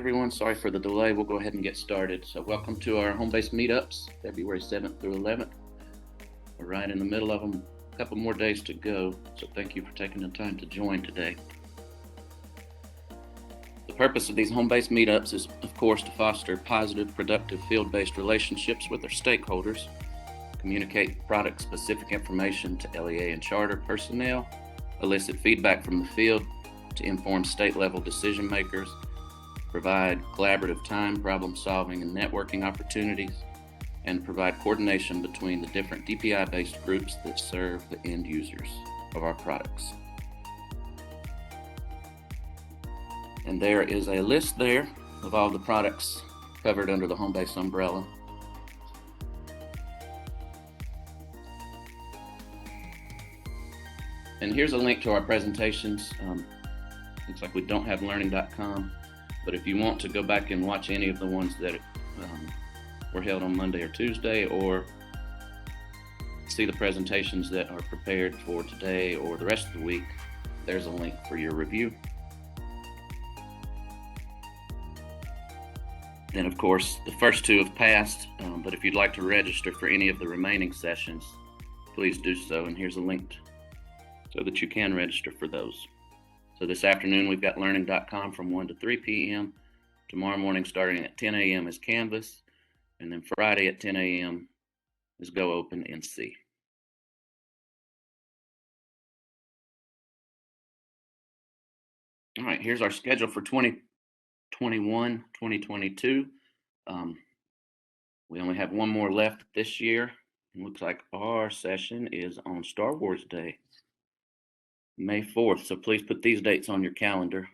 everyone. Sorry for the delay. We'll go ahead and get started. So welcome to our home-based meetups, February 7th through 11th. We're right in the middle of them. A couple more days to go. So thank you for taking the time to join today. The purpose of these home-based meetups is, of course, to foster positive, productive, field-based relationships with our stakeholders, communicate product-specific information to LEA and charter personnel, elicit feedback from the field to inform state-level decision makers, provide collaborative time, problem-solving, and networking opportunities, and provide coordination between the different DPI-based groups that serve the end users of our products. And there is a list there of all the products covered under the home-based umbrella. And here's a link to our presentations. Looks like we don't have learning.com, but if you want to go back and watch any of the ones that were held on Monday or Tuesday, or see the presentations that are prepared for today or the rest of the week, there's a link for your review. Then, of course, the first two have passed, but if you'd like to register for any of the remaining sessions, please do so, and here's a link so that you can register for those. So this afternoon, we've got learning.com from 1 to 3 p.m. Tomorrow morning, starting at 10 a.m. is Canvas. And then Friday at 10 a.m. is Go Open NC. All right, here's our schedule for 2021, 2022. We only have one more left this year. It looks like our session is on Star Wars Day, May 4th, so please put these dates on your calendar.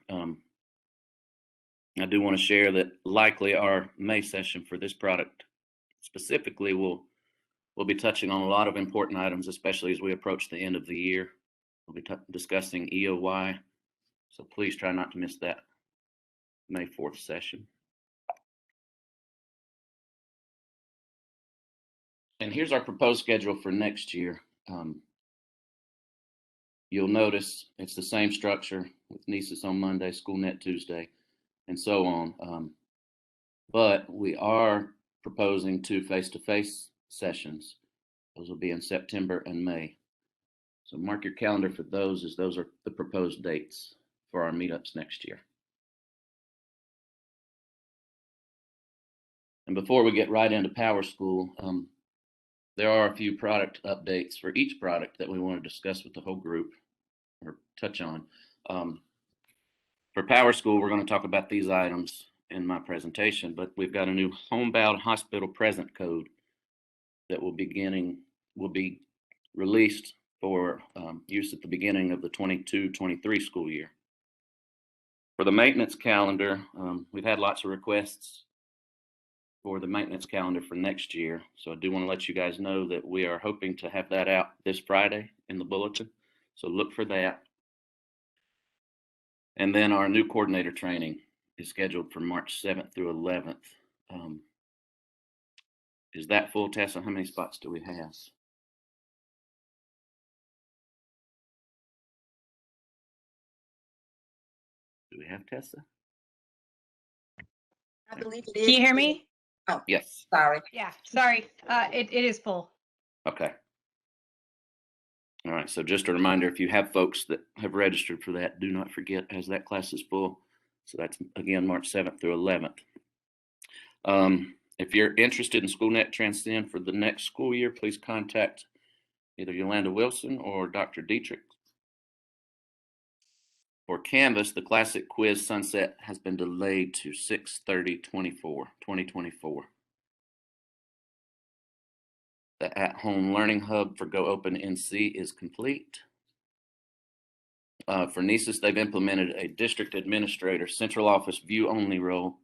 I do want to share that likely our May session for this product specifically will be touching on a lot of important items, especially as we approach the end of the year. We'll be discussing EOY, so please try not to miss that May 4th session. And here's our proposed schedule for next year. You'll notice it's the same structure with NESIS on Monday, SchoolNet Tuesday, and so on. But we are proposing 2 face-to-face sessions. Those will be in September and May. So mark your calendar for those, as those are the proposed dates for our meetups next year. And before we get right into PowerSchool, there are a few product updates for each product that we want to discuss with the whole group or touch on. For PowerSchool, we're going to talk about these items in my presentation, but we've got a new Homebound hospital present code that will be released for use at the beginning of the 22-23 school year. For the maintenance calendar, we've had lots of requests for the maintenance calendar for next year. So I do want to let you guys know that we are hoping to have that out this Friday in the bulletin. So look for that. And then our new coordinator training is scheduled for March 7th through 11th. Is that full, Tessa? How many spots do we have? Do we have Tessa? I believe it is. Can you hear me? Oh, yes. Sorry. Yeah, sorry. It is full. Okay. All right, so just a reminder, if you have folks that have registered for that, do not forget, as that class is full. So that's, again, March 7th through 11th. If you're interested in SchoolNet Transcend for the next school year, please contact either Yolanda Wilson or Dr. Dietrich. For Canvas, the classic quiz sunset has been delayed to 6/30/2024. The at-home learning hub for Go Open NC is complete. For NESIS, they've implemented a district administrator central office view-only role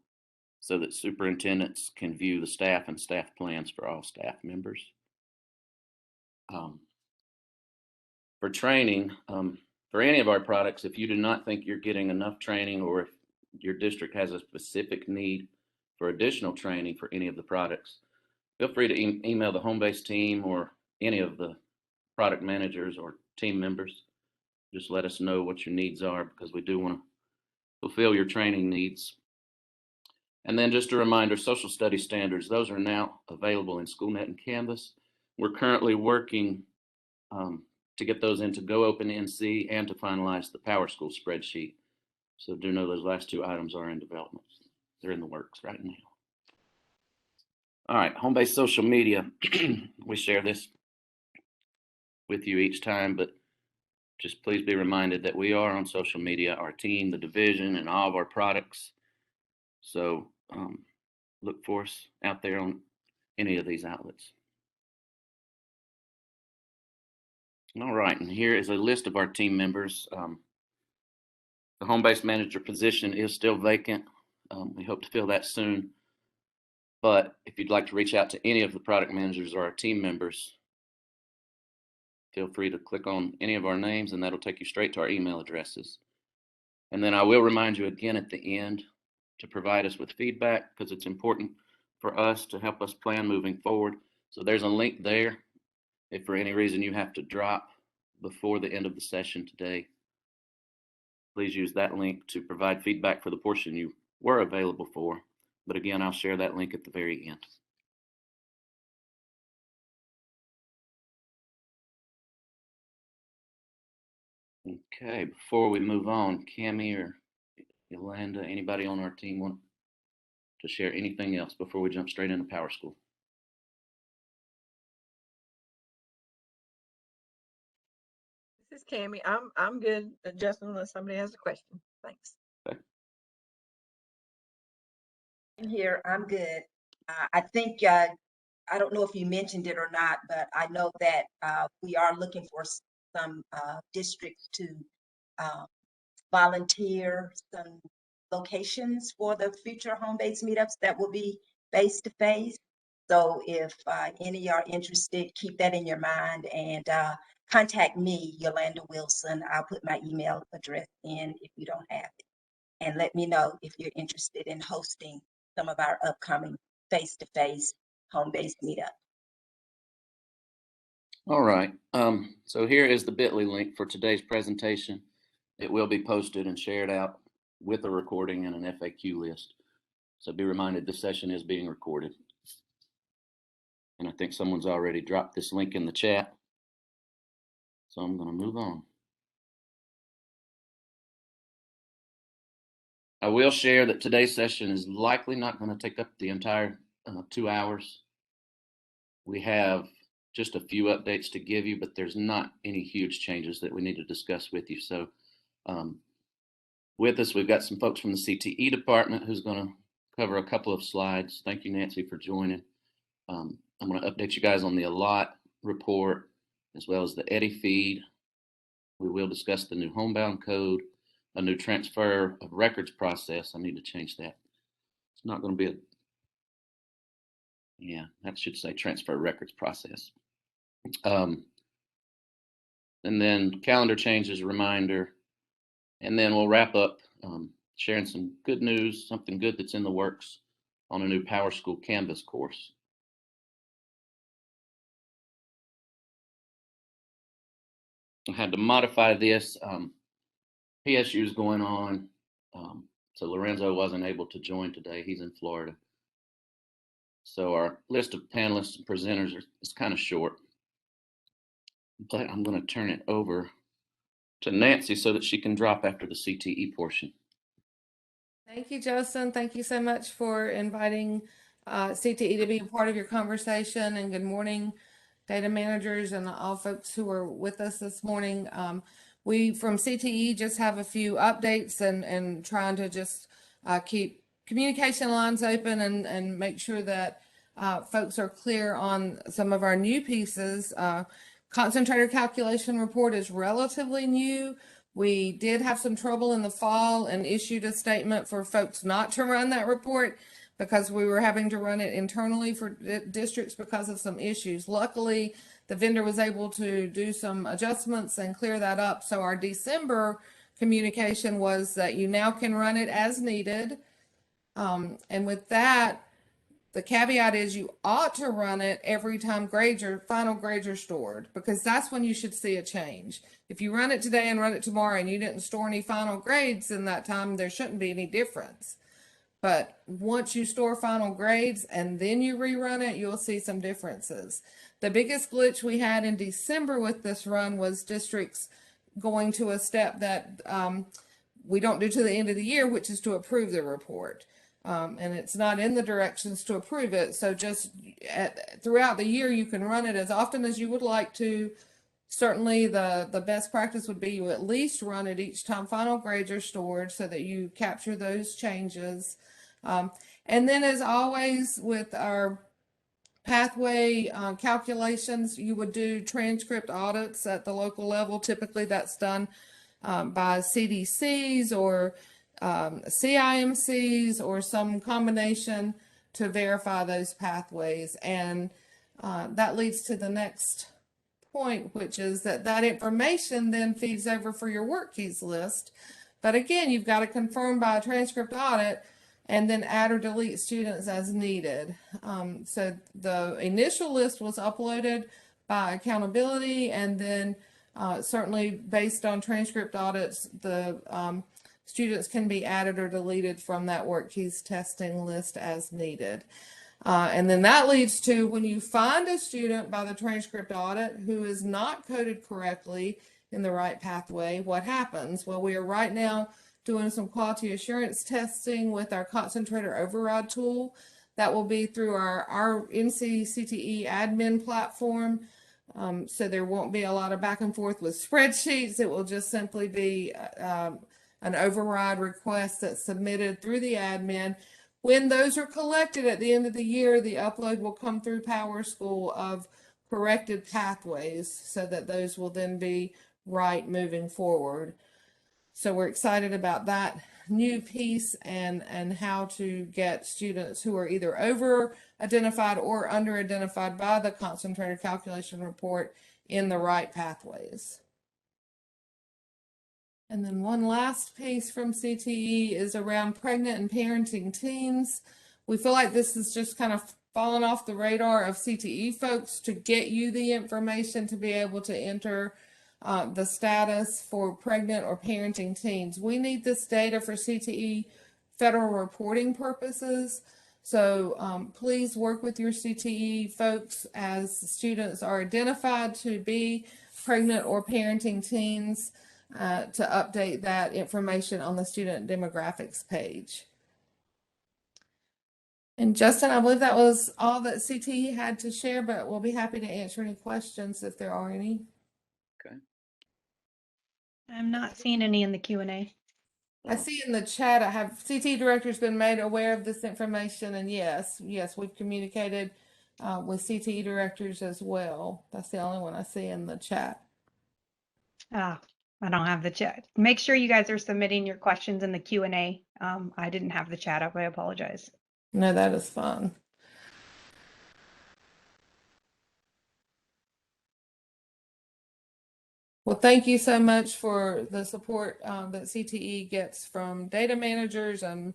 so that superintendents can view the staff and staff plans for all staff members. For training, for any of our products, if you do not think you're getting enough training, or if your district has a specific need for additional training for any of the products, feel free to email the home-based team or any of the product managers or team members. Just let us know what your needs are, because we do want to fulfill your training needs. And then just a reminder, social studies standards, those are now available in SchoolNet and Canvas. We're currently working to get those into Go Open NC and to finalize the PowerSchool spreadsheet. So do know those last two items are in development. They're in the works right now. All right, home-based social media. We share this with you each time, but just please be reminded that we are on social media, our team, the division, and all of our products. So look for us out there on any of these outlets. All right, and here is a list of our team members. The home-based manager position is still vacant. We hope to fill that soon. But if you'd like to reach out to any of the product managers or our team members, feel free to click on any of our names and that'll take you straight to our email addresses. And then I will remind you again at the end to provide us with feedback because it's important for us to help us plan moving forward. So there's a link there. If for any reason you have to drop before the end of the session today, please use that link to provide feedback for the portion you were available for. But again, I'll share that link at the very end. Okay, before we move on, Cammie or Yolanda, anybody on our team want to share anything else before we jump straight into PowerSchool? This is Cammie. I'm good, Justin, unless somebody has a question. Thanks. Okay. Here, I'm good. I think I don't know if you mentioned it or not, but I know that we are looking for some districts to volunteer some locations for the future home-based meetups that will be face-to-face. So if any are interested, keep that in your mind and contact me, Yolanda Wilson. I'll put my email address in if you don't have it. And let me know if you're interested in hosting some of our upcoming face-to-face home-based meetup. All right, so here is the bit.ly link for today's presentation. It will be posted and shared out with a recording and an FAQ list. So be reminded this session is being recorded. And I think someone's already dropped this link in the chat. So I'm going to move on. I will share that today's session is likely not going to take up the entire 2 hours. We have just a few updates to give you, but there's not any huge changes that we need to discuss with you. So with us, we've got some folks from the CTE department who's going to cover a couple of slides. Thank you, Nancy, for joining. I'm going to update you guys on the ALOT report as well as the EDI feed. We will discuss the new Homebound code, a new transfer of records process. I need to change that. It's not going to be that should say transfer records process. And then calendar changes, reminder, and then we'll wrap up sharing some good news, something good that's in the works on a new PowerSchool Canvas course. I had to modify this. PSU is going on, so Lorenzo wasn't able to join today. He's in Florida. So our list of panelists and presenters is kind of short, but I'm going to turn it over to Nancy so that she can drop after the CTE portion. Thank you, Justin. Thank you so much for inviting CTE to be a part of your conversation, and good morning, data managers and all folks who are with us this morning. We from CTE just have a few updates and trying to just keep communication lines open and make sure that folks are clear on some of our new pieces. Concentrator calculation report is relatively new. We did have some trouble in the fall and issued a statement for folks not to run that report because we were having to run it internally for districts because of some issues. Luckily, the vendor was able to do some adjustments and clear that up. So our December communication was that you now can run it as needed. And with that, the caveat is you ought to run it every time final grades are stored, because that's when you should see a change. If you run it today and run it tomorrow and you didn't store any final grades in that time, there shouldn't be any difference. But once you store final grades and then you rerun it, you'll see some differences. The biggest glitch we had in December with this run was districts going to a step that we don't do to the end of the year, which is to approve the report. And it's not in the directions to approve it. So just throughout the year, you can run it as often as you would like to. Certainly the best practice would be you at least run it each time final grades are stored so that you capture those changes. And then as always with our pathway calculations, you would do transcript audits at the local level. Typically that's done by CDCs or CIMCs or some combination to verify those pathways. And that leads to the next point, which is that information then feeds over for your work keys list. But again, you've got to confirm by a transcript audit and then add or delete students as needed. So the initial list was uploaded by accountability, and then certainly based on transcript audits, the students can be added or deleted from that work keys testing list as needed. And then that leads to when you find a student by the transcript audit who is not coded correctly in the right pathway, what happens? Well, we are right now doing some quality assurance testing with our concentrator override tool. That will be through our NC CTE admin platform. So there won't be a lot of back and forth with spreadsheets. It will just simply be an override request that's submitted through the admin. When those are collected at the end of the year, the upload will come through PowerSchool of corrected pathways so that those will then be right moving forward. So we're excited about that new piece and how to get students who are either over identified or under identified by the concentrator calculation report in the right pathways. And then one last piece from CTE is around pregnant and parenting teens. We feel like this is just kind of fallen off the radar of CTE folks to get you the information to be able to enter the status for pregnant or parenting teens. We need this data for CTE federal reporting purposes. So please work with your CTE folks as students are identified to be pregnant or parenting teens to update that information on the student demographics page. And Justin, I believe that was all that CTE had to share, but we'll be happy to answer any questions if there are any. Okay. I'm not seeing any in the Q&A. I see in the chat, I have CTE directors been made aware of this information, and yes, we've communicated with CTE directors as well. That's the only one I see in the chat. Ah, I don't have the chat. Make sure you guys are submitting your questions in the Q&A. I didn't have the chat up. I apologize. No, that is fun. Well, thank you so much for the support that CTE gets from data managers and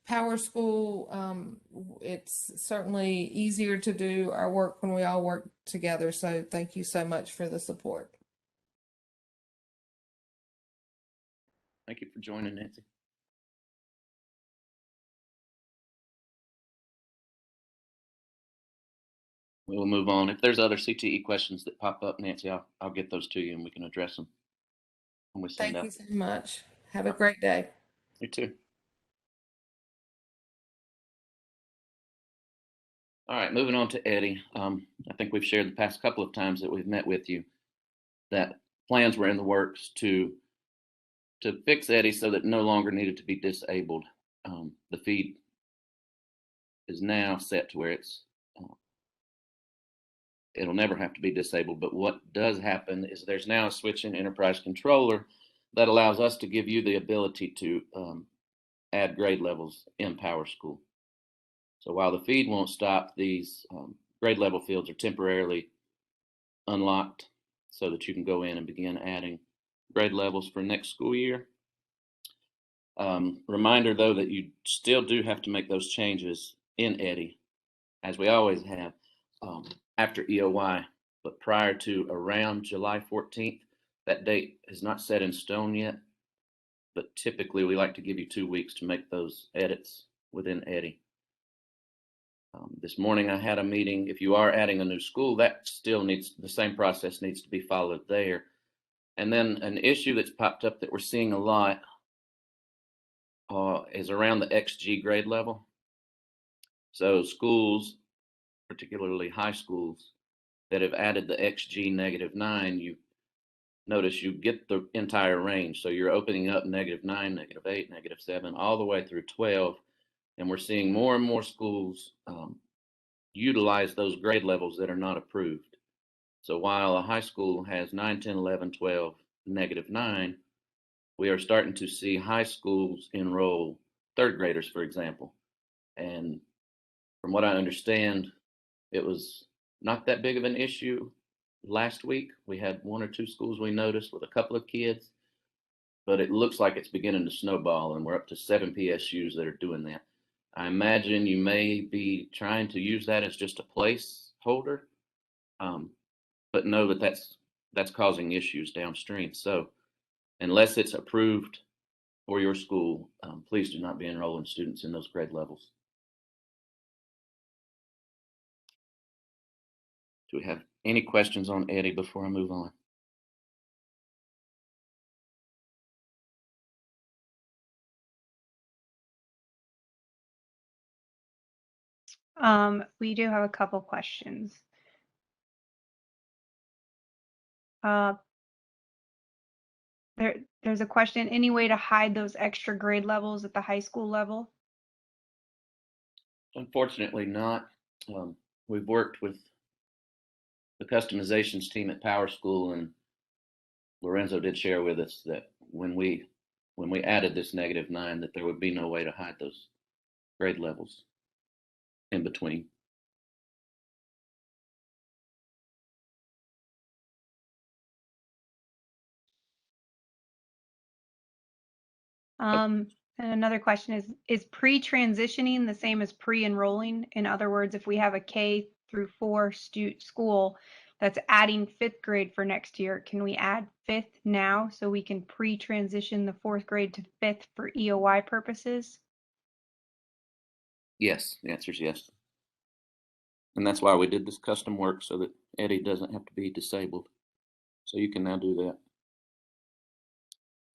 PowerSchool. It's certainly easier to do our work when we all work together. So thank you so much for the support. Thank you for joining, Nancy. We will move on. If there's other CTE questions that pop up, Nancy, I'll get those to you and we can address them when we send Thank out. you so much. Have a great day. You too. All right, moving on to Eddie. I think we've shared the past couple of times that we've met with you that plans were in the works to fix Eddie so that no longer needed to be disabled. The feed is now set to where it'll never have to be disabled. But what does happen is there's now a switch in Enterprise Controller that allows us to give you the ability to add grade levels in PowerSchool. So while the feed won't stop, these grade level fields are temporarily unlocked so that you can go in and begin adding grade levels for next school year. Reminder though that you still do have to make those changes in Eddie, as we always have, after EOY, but prior to around July 14th. That date is not set in stone yet, but typically we like to give you 2 weeks to make those edits within Eddie. This morning I had a meeting. If you are adding a new school, that still needs, the same process needs to be followed there. And then an issue that's popped up that we're seeing a lot is around the XG grade level. So schools, particularly high schools, that have added the XG -9, you notice you get the entire range. So you're opening up -9, -8, -7, all the way through 12. And we're seeing more and more schools utilize those grade levels that are not approved. So while a high school has 9, 10, 11, 12, -9, we are starting to see high schools enroll third graders, for example. And from what I understand, it was not that big of an issue last week. We had 1 or 2 schools we noticed with a couple of kids, but it looks like it's beginning to snowball, and we're up to 7 PSUs that are doing that. I imagine you may be trying to use that as just a placeholder, but know that that's causing issues downstream. So unless it's approved for your school, please do not be enrolling students in those grade levels. Do we have any questions on Eddie before I move on? We do have a couple questions. There's a question, any way to hide those extra grade levels at the high school level? Unfortunately not. We've worked with the customizations team at PowerSchool, and Lorenzo did share with us that when we added this -9, that there would be no way to hide those grade levels in between. And another question is pre-transitioning the same as pre-enrolling? In other words, if we have a K through 4 school that's adding 5th grade for next year, can we add 5th now so we can pre-transition the 4th grade to 5th for EOI purposes? Yes, the answer is yes. And that's why we did this custom work, so that Eddie doesn't have to be disabled. So you can now do that.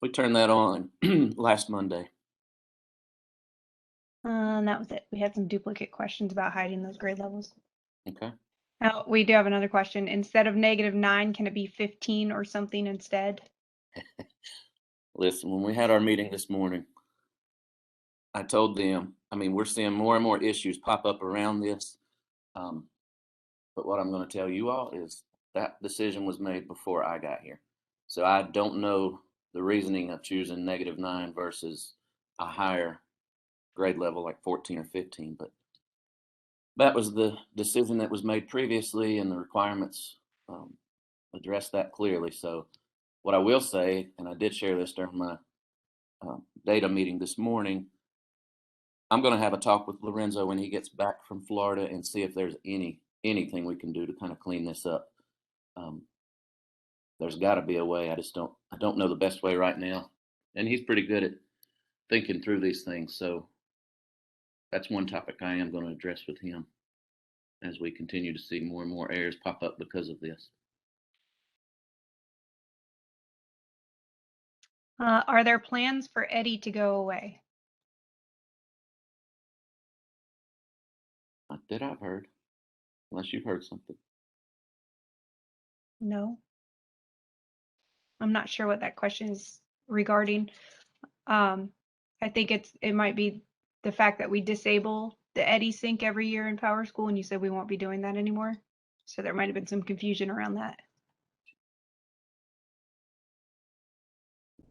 We turned that on last Monday. And that was it. We had some duplicate questions about hiding those grade levels. Okay. Now, we do have another question. Instead of -9, can it be 15 or something instead? Listen, when we had our meeting this morning, I told them, I mean, we're seeing more and more issues pop up around this. But what I'm going to tell you all is that decision was made before I got here. So I don't know the reasoning of choosing -9 versus a higher grade level like 14 or 15, but that was the decision that was made previously, and the requirements address that clearly. So what I will say, and I did share this during my data meeting this morning, I'm going to have a talk with Lorenzo when he gets back from Florida and see if there's anything we can do to kind of clean this up. There's got to be a way. I don't know the best way right now. And he's pretty good at thinking through these things. So that's one topic I am going to address with him as we continue to see more and more errors pop up because of this. Are there plans for Eddie to go away? Not that I've heard, unless you've heard something. No. I'm not sure what that question is regarding. I think it might be the fact that we disable the Eddie sync every year in PowerSchool, and you said we won't be doing that anymore. So there might have been some confusion around that.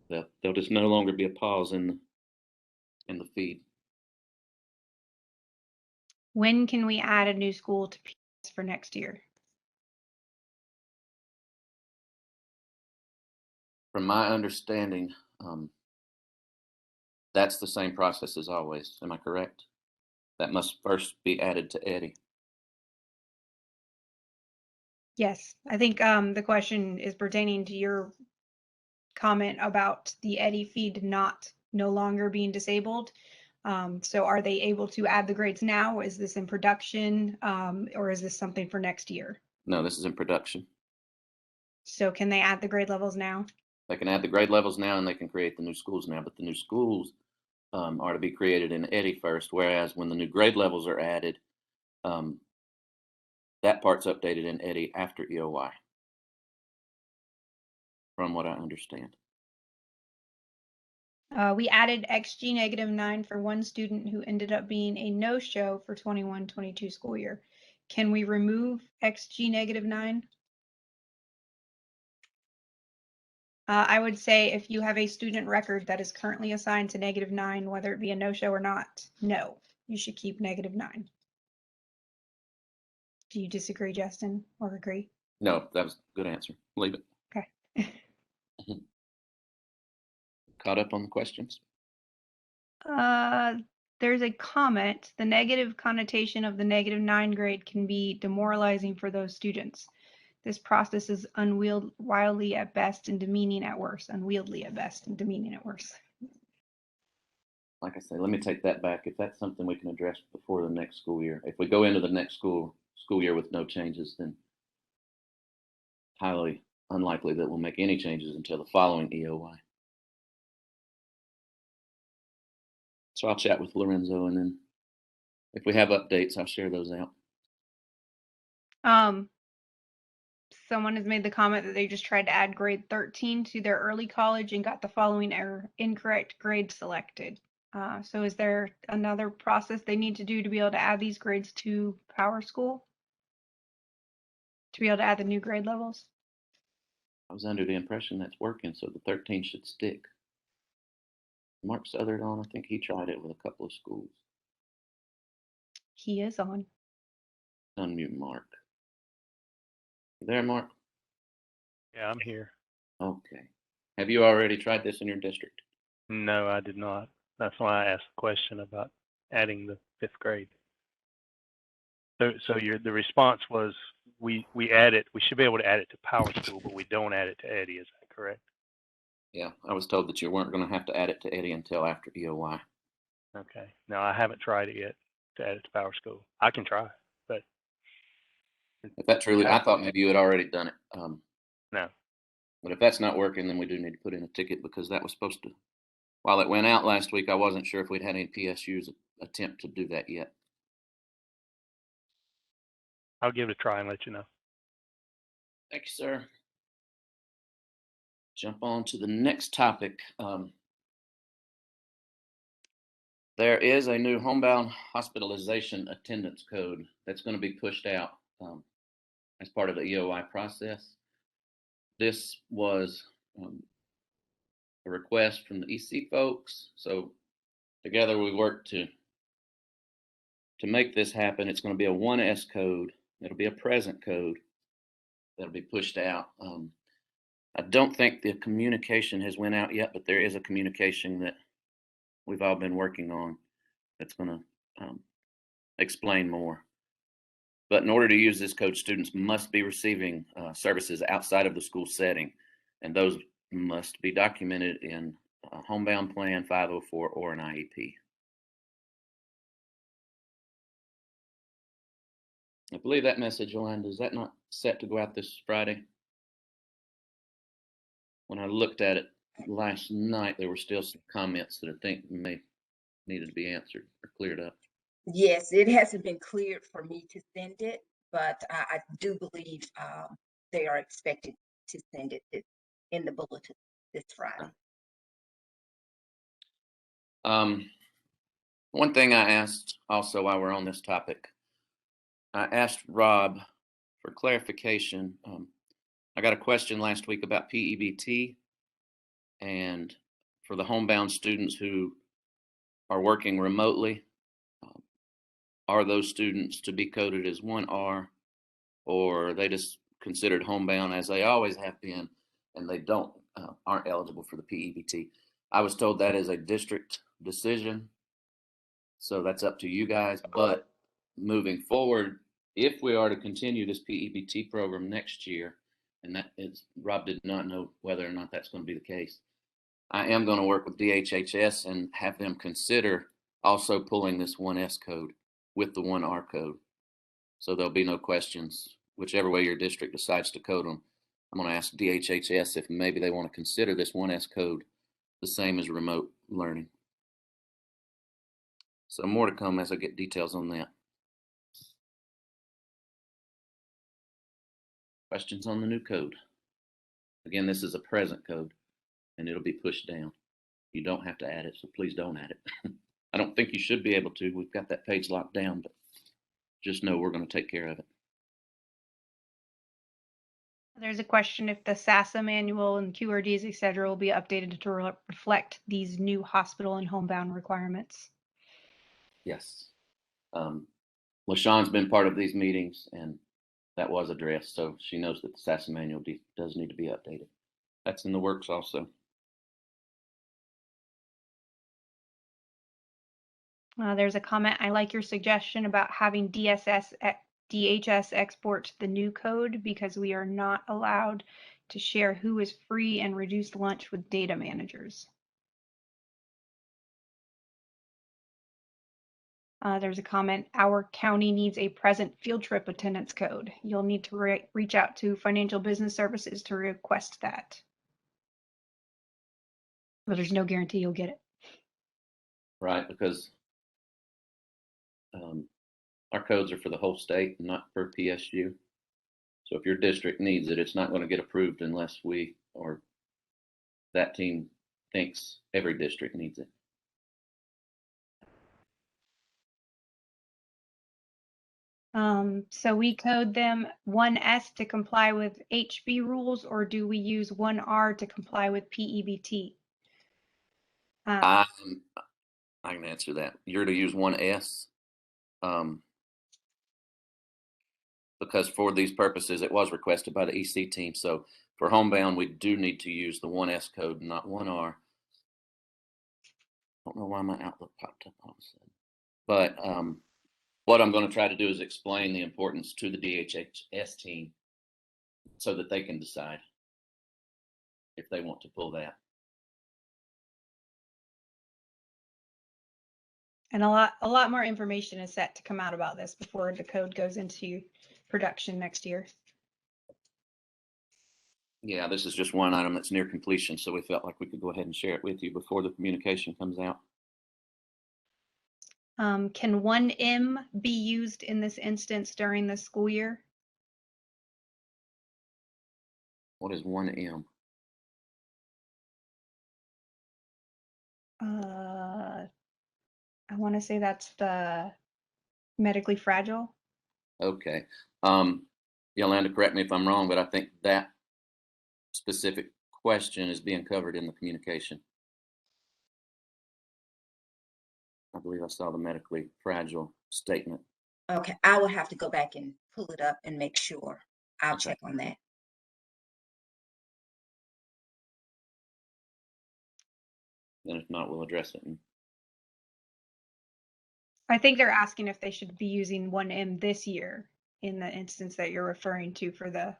There'll just no longer be a pause in the feed. When can we add a new school to PS for next year? From my understanding, that's the same process as always. Am I correct? That must first be added to Eddie. Yes, I think the question is pertaining to your comment about the Eddie feed no longer being disabled. So are they able to add the grades now? Is this in production, or is this something for next year? No, this is in production. So can they add the grade levels now? They can add the grade levels now and they can create the new schools now, but the new schools are to be created in EDI first, whereas when the new grade levels are added, that part's updated in EDI after EOY, from what I understand. We added XG -9 for one student who ended up being a no-show for 21-22 school year. Can we remove XG -9? I would say if you have a student record that is currently assigned to -9, whether it be a no-show or not, no, you should keep -9. Do you disagree, Justin, or agree? No, that was a good answer. Leave it. Okay. Caught up on the questions? There's a comment. The negative connotation of the -9 grade can be demoralizing for those students. This process is unwieldy at best and demeaning at worst. Unwieldy at best and demeaning at worst. Like I say, let me take that back. If that's something we can address before the next school year, if we go into the next school year with no changes, then highly unlikely that we'll make any changes until the following EOY. So I'll chat with Lorenzo, and then if we have updates, I'll share those out. Someone has made the comment that they just tried to add grade 13 to their early college and got the following error: incorrect grade selected. So is there another process they need to do to be able to add these grades to PowerSchool? To be able to add the new grade levels? I was under the impression that's working, so the 13 should stick. Mark Southard on, I think he tried it with a couple of schools. He is on. Unmute Mark. You there, Mark? Yeah, I'm here. Okay. Have you already tried this in your district? No, I did not. That's why I asked the question about adding the 5th grade. So the response was we should be able to add it to PowerSchool, but we don't add it to EDI. Is that correct? Yeah, I was told that you weren't going to have to add it to EDI until after EOY. Okay. No, I haven't tried it yet to add it to PowerSchool. I can try, but If that truly, I thought maybe you had already done it. no. But if that's not working, then we do need to put in a ticket, because that was supposed to, while it went out last week, I wasn't sure if we'd had any PSUs attempt to do that yet. I'll give it a try and let you know. Thank you, sir. Jump on to the next topic. There is a new homebound hospitalization attendance code that's going to be pushed out as part of the EOI process. This was a request from the EC folks. So together we worked to make this happen. It's going to be a 1S code. It'll be a present code that'll be pushed out. I don't think the communication has went out yet, but there is a communication that we've all been working on that's going to explain more. But in order to use this code, students must be receiving services outside of the school setting, and those must be documented in a homebound plan, 504, or an IEP. I believe that message, Yolanda, is that not set to go out this Friday? When I looked at it last night, there were still some comments that I think may needed to be answered or cleared up. Yes, it hasn't been cleared for me to send it, but I do believe they are expected to send it in the bulletin this Friday. One thing I asked also while we're on this topic, I asked Rob for clarification. I got a question last week about PEBT, and for the homebound students who are working remotely, are those students to be coded as 1R, or are they just considered homebound as they always have been, and they aren't eligible for the PEBT? I was told that is a district decision, so that's up to you guys. But moving forward, if we are to continue this PEBT program next year, and that is, Rob did not know whether or not that's going to be the case, I am going to work with DHHS and have them consider also pulling this 1S code with the 1R code. So there'll be no questions, whichever way your district decides to code them. I'm going to ask DHHS if maybe they want to consider this 1S code the same as remote learning. So more to come as I get details on that. Questions on the new code? Again, this is a present code and it'll be pushed down. You don't have to add it, so please don't add it. I don't think you should be able to. We've got that page locked down, but just know we're going to take care of it. There's a question if the SASA manual and QRDs, et cetera, will be updated to reflect these new hospital and homebound requirements. Yes. LaShawn's been part of these meetings and that was addressed, so she knows that the SASA manual does need to be updated. That's in the works also. There's a comment. I like your suggestion about having DHS export the new code because we are not allowed to share who is free and reduced lunch with data managers. There's a comment. Our county needs a present field trip attendance code. You'll need to reach out to Financial Business Services to request that. But there's no guarantee you'll get it. Right, because our codes are for the whole state, not per PSU. So if your district needs it, it's not going to get approved unless we or that team thinks every district needs it. So we code them 1S to comply with HB rules, or do we use 1R to comply with PEBT? I can answer that. You're to use 1S because for these purposes, it was requested by the EC team. So for homebound, we do need to use the 1S code, not 1R. I don't know why my Outlook popped up all of a sudden. But what I'm going to try to do is explain the importance to the DHHS team so that they can decide if they want to pull that. And a lot more information is set to come out about this before the code goes into production next year. Yeah, this is just one item that's near completion, so we felt like we could go ahead and share it with you before the communication comes out. Can 1M be used in this instance during the school year? What is 1M? I want to say that's the medically fragile. Okay. Yolanda, correct me if I'm wrong, but I think that specific question is being covered in the communication. I believe I saw the medically fragile statement. Okay, I will have to go back and pull it up and make sure. I'll Okay. check on that. And if not, we'll address it. I think they're asking if they should be using 1M this year in the instance that you're referring to for the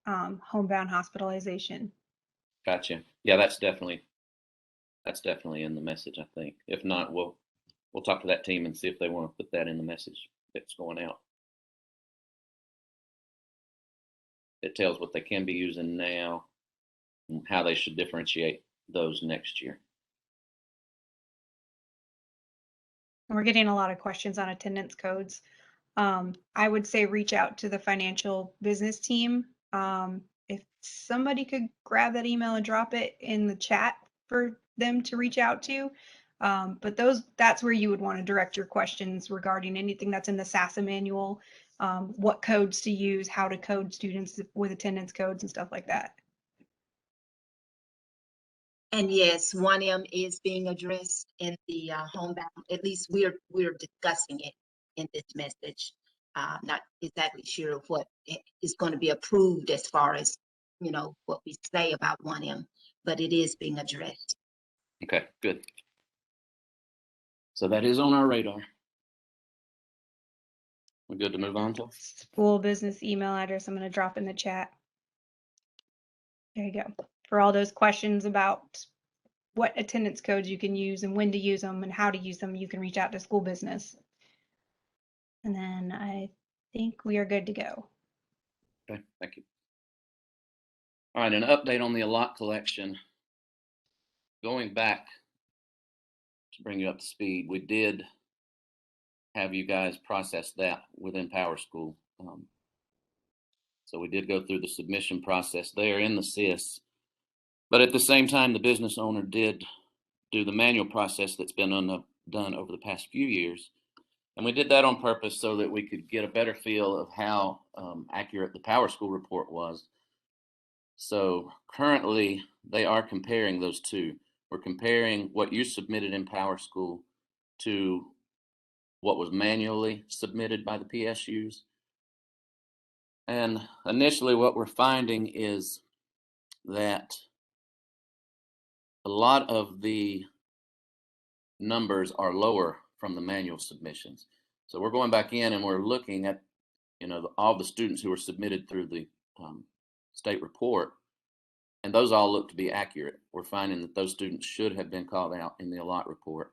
homebound hospitalization. Gotcha. Yeah, that's definitely in the message, I think. If not, we'll talk to that team and see if they want to put that in the message that's going out. It tells what they can be using now and how they should differentiate those next year. We're getting a lot of questions on attendance codes. I would say reach out to the financial business team. If somebody could grab that email and drop it in the chat for them to reach out to. But that's where you would want to direct your questions regarding anything that's in the SASA manual, what codes to use, how to code students with attendance codes and stuff like that. And yes, 1M is being addressed in the homebound. At least we're discussing it in this message. Not exactly sure of what is going to be approved as far as, you know, what we say about 1M, but it is being addressed. Okay, good. So that is on our radar. We're good to move on to? School business email address I'm going to drop in the chat. There you go. For all those questions about what attendance codes you can use and when to use them and how to use them, you can reach out to school business. And then I think we are good to go. Okay, thank you. All right, an update on the ALOT collection. Going back to bring you up to speed, we did have you guys process that within PowerSchool. So we did go through the submission process there in the SIS, but at the same time, the business owner did do the manual process that's been done over the past few years. And we did that on purpose so that we could get a better feel of how accurate the PowerSchool report was. So currently, they are comparing those two. We're comparing what you submitted in PowerSchool to what was manually submitted by the PSUs. And initially, what we're finding is that a lot of the numbers are lower from the manual submissions. So we're going back in and we're looking at, all the students who were submitted through the state report, and those all look to be accurate. We're finding that those students should have been called out in the ALOT report,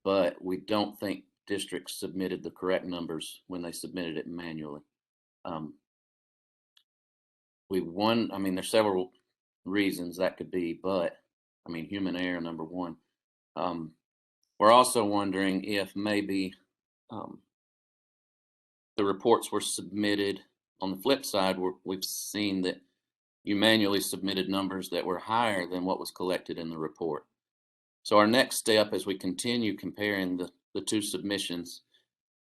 but we don't think districts submitted the correct numbers when they submitted it manually. There's several reasons that could be, but human error, number one. We're also wondering if maybe the reports were submitted. On the flip side, we've seen that you manually submitted numbers that were higher than what was collected in the report. So our next step, as we continue comparing the two submissions,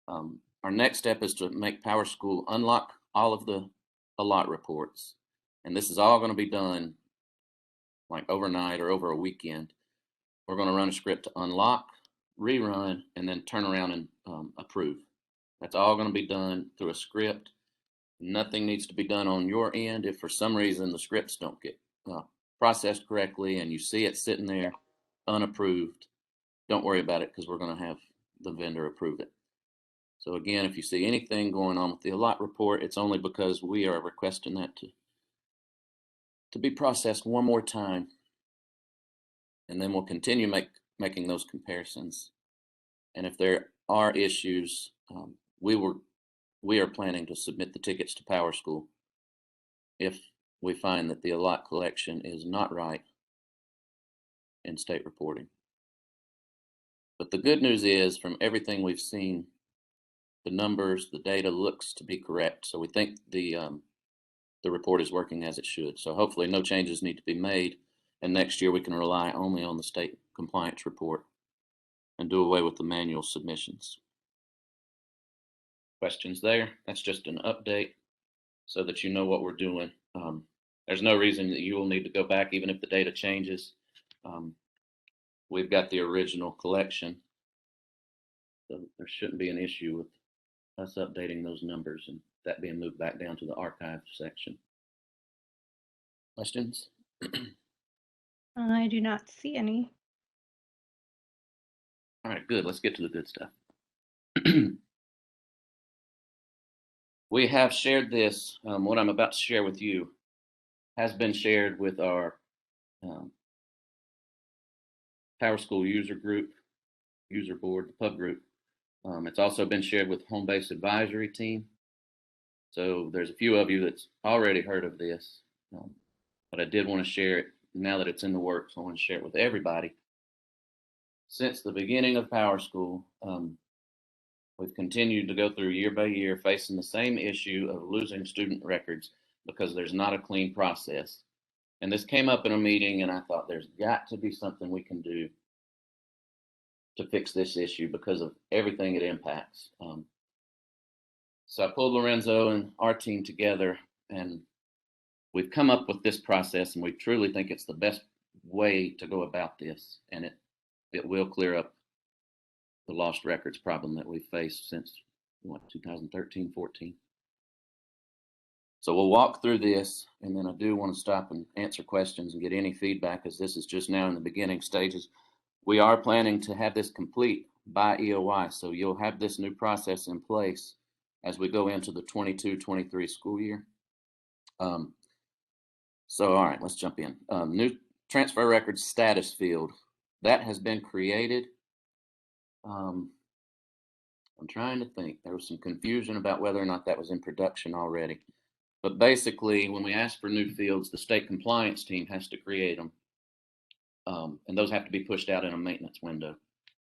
our next step is to make PowerSchool unlock all of the ALOT reports. And this is all going to be done like overnight or over a weekend. We're going to run a script to unlock, rerun, and then turn around and approve. That's all going to be done through a script. Nothing needs to be done on your end. If for some reason the scripts don't get processed correctly and you see it sitting there unapproved, don't worry about it, because we're going to have the vendor approve it. So again, if you see anything going on with the ALOT report, it's only because we are requesting that to be processed one more time, and then we'll continue making those comparisons. And if there are issues, we are planning to submit the tickets to PowerSchool if we find that the ALOT collection is not right in state reporting. But the good news is, from everything we've seen, the numbers, the data looks to be correct. So we think the report is working as it should. So hopefully no changes need to be made, and next year we can rely only on the state compliance report and do away with the manual submissions. Questions there? That's just an update so that you know what we're doing. There's no reason that you will need to go back even if the data changes. We've got the original collection, so there shouldn't be an issue with us updating those numbers and that being moved back down to the archive section. Questions? I do not see any. All right, good. Let's get to the good stuff. We have shared this. What I'm about to share with you has been shared with our PowerSchool user board, the pub group. It's also been shared with home-based advisory team. So there's a few of you that's already heard of this, but I did want to share it now that it's in the works. I want to share it with everybody. Since the beginning of PowerSchool, we've continued to go through year by year, facing the same issue of losing student records because there's not a clean process. And this came up in a meeting, and I thought there's got to be something we can do to fix this issue because of everything it impacts. So I pulled Lorenzo and our team together, and we've come up with this process, and we truly think it's the best way to go about this, and it will clear up the lost records problem that we've faced since 2013, 14. So we'll walk through this, and then I do want to stop and answer questions and get any feedback, as this is just now in the beginning stages. We are planning to have this complete by EOI, so you'll have this new process in place as we go into the 22-23 school year. So all right, let's jump in. New transfer records status field. that has been created. I'm trying to think. There was some confusion about whether or not that was in production already. But basically, when we ask for new fields, the state compliance team has to create them. And those have to be pushed out in a maintenance window.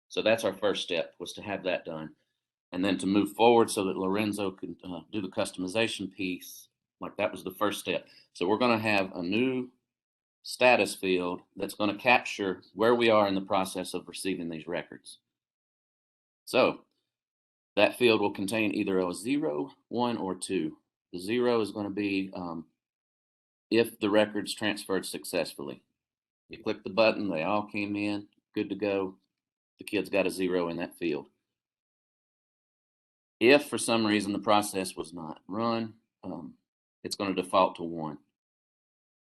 So that's our first step, was to have that done. And then to move forward so that Lorenzo could do the customization piece, like that was the first step. So we're going to have a new status field that's going to capture where we are in the process of receiving these records. So that field will contain either a 0, 1, or 2. The 0 is going to be if the record's transferred successfully. You click the button, they all came in, good to go. The kid's got a 0 in that field. If for some reason the process was not run, it's going to default to 1.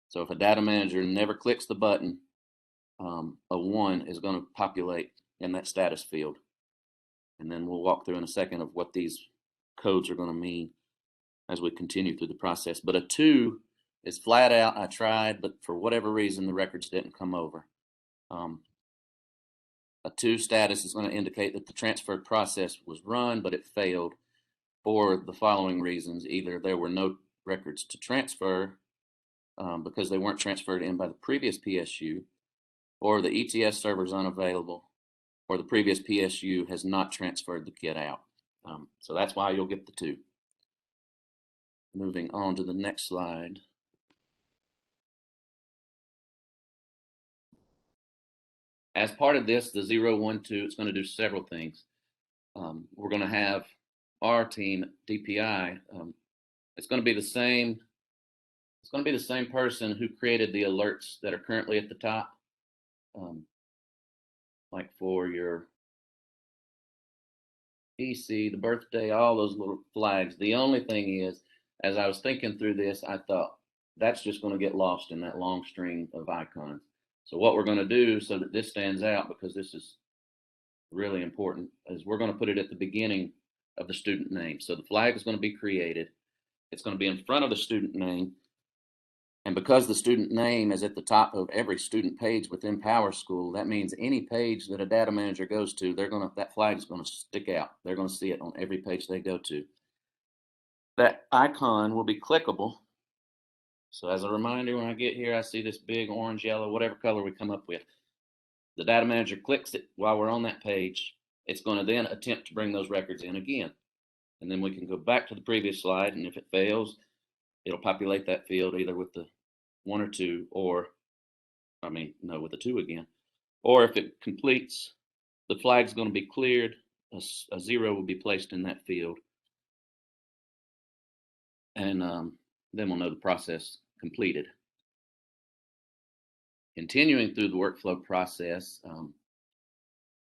So if a data manager never clicks the button, a 1 is going to populate in that status field. And then we'll walk through in a second of what these codes are going to mean as we continue through the process. But a 2 is flat out, I tried, but for whatever reason, the records didn't come over. A 2 status is going to indicate that the transfer process was run, but it failed for the following reasons. Either there were no records to transfer because they weren't transferred in by the previous PSU, or the ETS server is unavailable, or the previous PSU has not transferred the kit out. So that's why you'll get the 2. Moving on to the next slide. As part of this, the 0, 1, 2, it's going to do several things. We're going to have our team, DPI, it's going to be the same. It's going to be the same person who created the alerts that are currently at the top. Like for your EC, the birthday, all those little flags. The only thing is, as I was thinking through this, I thought that's just going to get lost in that long string of icons. So what we're going to do so that this stands out, because this is really important, is we're going to put it at the beginning of the student name. So the flag is going to be created. It's going to be in front of the student name. And because the student name is at the top of every student page within PowerSchool, that means any page that a data manager goes to, that flag is going to stick out. They're going to see it on every page they go to. That icon will be clickable. So as a reminder, when I get here, I see this big orange, yellow, whatever color we come up with. The data manager clicks it while we're on that page. It's going to then attempt to bring those records in again. And then we can go back to the previous slide, and if it fails, it'll populate that field either with the 1 or 2, or, with the 2 again. Or if it completes, the flag's going to be cleared, a 0 will be placed in that field. And then we'll know the process completed. Continuing through the workflow process,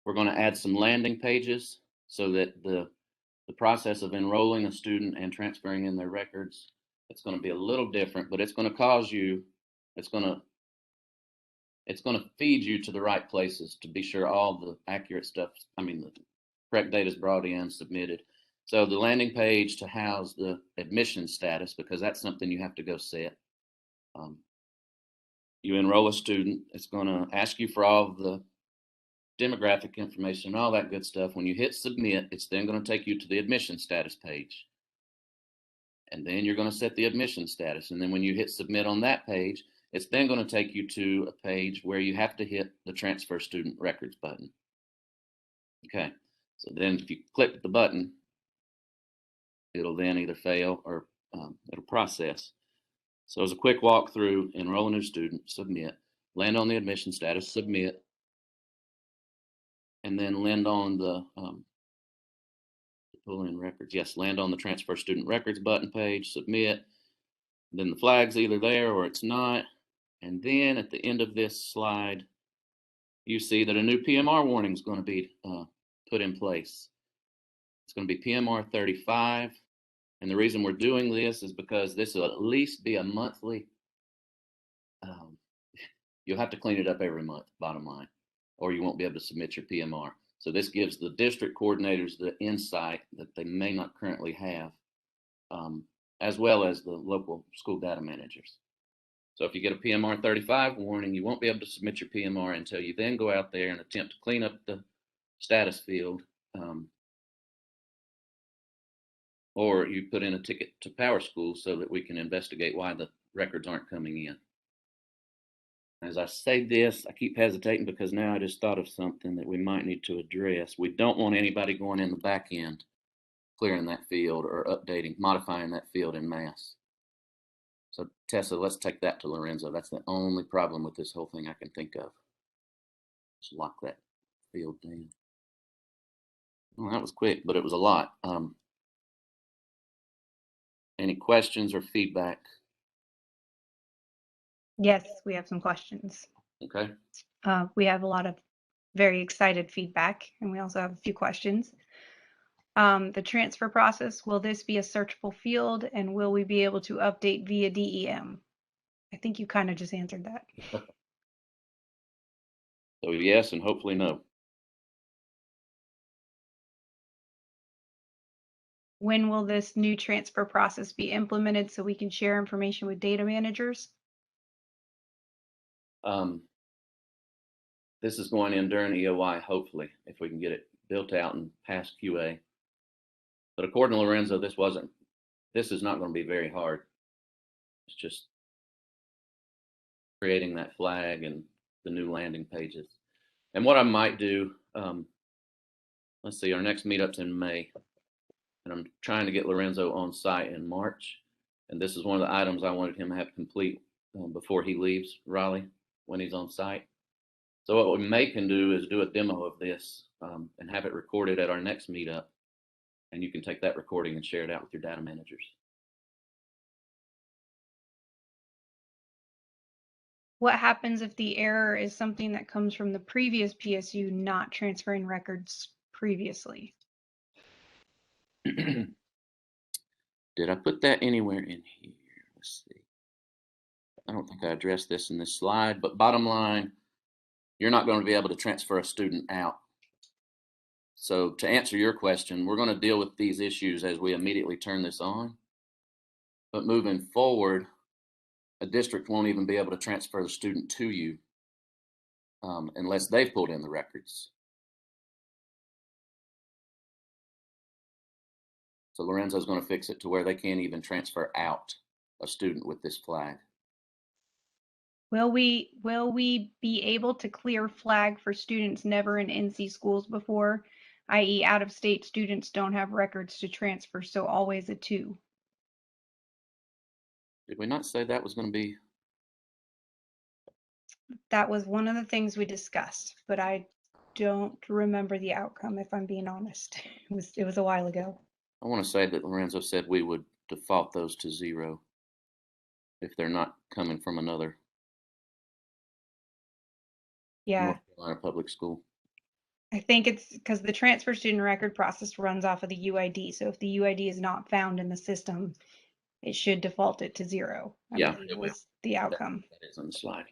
we're going to add some landing pages so that the process of enrolling a student and transferring in their records, it's going to be a little different, but it's going to cause you, it's going to feed you to the right places to be sure all the accurate stuff, the correct data is brought in, submitted. So the landing page to house the admission status, because that's something you have to go set. You enroll a student, it's going to ask you for all of the demographic information, all that good stuff. When you hit submit, it's then going to take you to the admission status page. And then you're going to set the admission status. And then when you hit submit on that page, it's then going to take you to a page where you have to hit the transfer student records button. Okay, so then if you click the button, it'll then either fail or it'll process. So as a quick walkthrough, enroll a new student, submit, land on the admission status, submit, and then land on the pull in records. Yes, land on the transfer student records button page, submit. Then the flag's either there or it's not. And then at the end of this slide, you see that a new PMR warning is going to be put in place. It's going to be PMR 35. And the reason we're doing this is because this will at least be a monthly, you'll have to clean it up every month, bottom line, or you won't be able to submit your PMR. So this gives the district coordinators the insight that they may not currently have, as well as the local school data managers. So if you get a PMR 35 warning, you won't be able to submit your PMR until you then go out there and attempt to clean up the status field, or you put in a ticket to PowerSchool so that we can investigate why the records aren't coming in. As I say this, I keep hesitating because now I just thought of something that we might need to address. We don't want anybody going in the back end, clearing that field or updating, modifying that field in mass. So Tessa, let's take that to Lorenzo. That's the only problem with this whole thing I can think of. Just lock that field down. Well, that was quick, but it was a lot. Any questions or feedback? Yes, we have some questions. Okay. We have a lot of very excited feedback, and we also have a few questions. The transfer process, will this be a searchable field, and will we be able to update via DEM? I think you kind of just answered that. So yes, and hopefully no. When will this new transfer process be implemented so we can share information with data managers? This is going in during EOI, hopefully, if we can get it built out and pass QA. But according to Lorenzo, this is not going to be very hard. It's just creating that flag and the new landing pages. And what I might do, let's see, our next meetup's in May, and I'm trying to get Lorenzo on site in March. And this is one of the items I wanted him to have complete before he leaves Raleigh when he's on site. So what we can do is do a demo of this and have it recorded at our next meetup. And you can take that recording and share it out with your data managers. What happens if the error is something that comes from the previous PSU not transferring records previously? Did I put that anywhere in here? Let's see. I don't think I addressed this in this slide, but bottom line, you're not going to be able to transfer a student out. So to answer your question, we're going to deal with these issues as we immediately turn this on. But moving forward, a district won't even be able to transfer the student to you unless they've pulled in the records. So Lorenzo's going to fix it to where they can't even transfer out a student with this flag. Will we be able to clear flag for students never in NC schools before, i.e. out-of-state students don't have records to transfer, so always a 2? Did we not say that was going to be? That was one of the things we discussed, but I don't remember the outcome, if I'm being honest. It was a while ago. I want to say that Lorenzo said we would default those to 0 if they're not coming from another Yeah, North Carolina public school. I think it's because the transfer student record process runs off of the UID. So if the UID is not found in the system, it should default it to 0. I Yeah, believe it will. was the outcome. That is on the slide.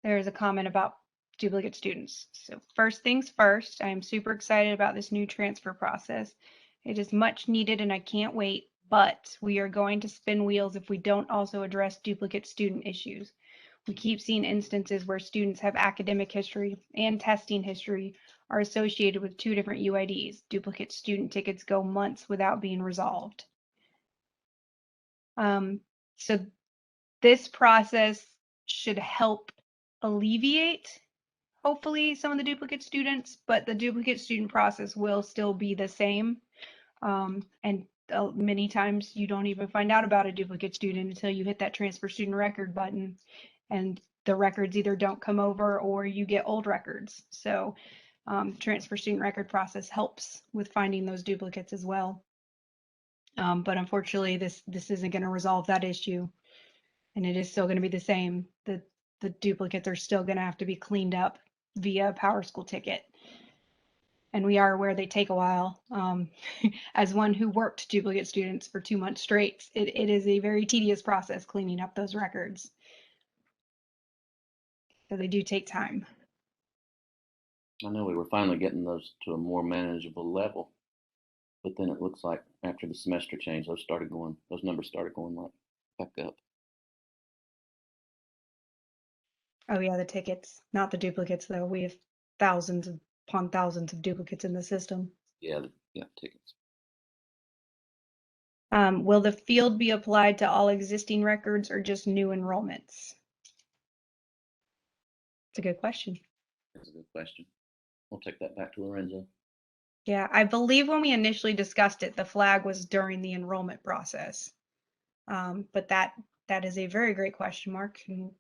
There's a comment about duplicate students. So first things first, I am super excited about this new transfer process. It is much needed and I can't wait, but we are going to spin wheels if we don't also address duplicate student issues. We keep seeing instances where students have academic history and testing history are associated with 2 different UIDs. Duplicate student tickets go months without being resolved. So this process should help alleviate, hopefully, some of the duplicate students, but the duplicate student process will still be the same. And many times you don't even find out about a duplicate student until you hit that transfer student record button, and the records either don't come over or you get old records. So transfer student record process helps with finding those duplicates as well. But unfortunately, this isn't going to resolve that issue, and it is still going to be the same. The duplicates are still going to have to be cleaned up via a PowerSchool ticket. And we are aware they take a while. As one who worked duplicate students for 2 months straight, it is a very tedious process cleaning up those records. So they do take time. I know we were finally getting those to a more manageable level. But then it looks like after the semester change, those numbers started going like back up. Oh yeah, the tickets, not the duplicates though. We have thousands upon thousands of duplicates in the system. Yeah, tickets. Will the field be applied to all existing records or just new enrollments? It's a good question. That's a good question. We'll take that back to Lorenzo. Yeah, I believe when we initially discussed it, the flag was during the enrollment process. But that is a very great question, Mark, and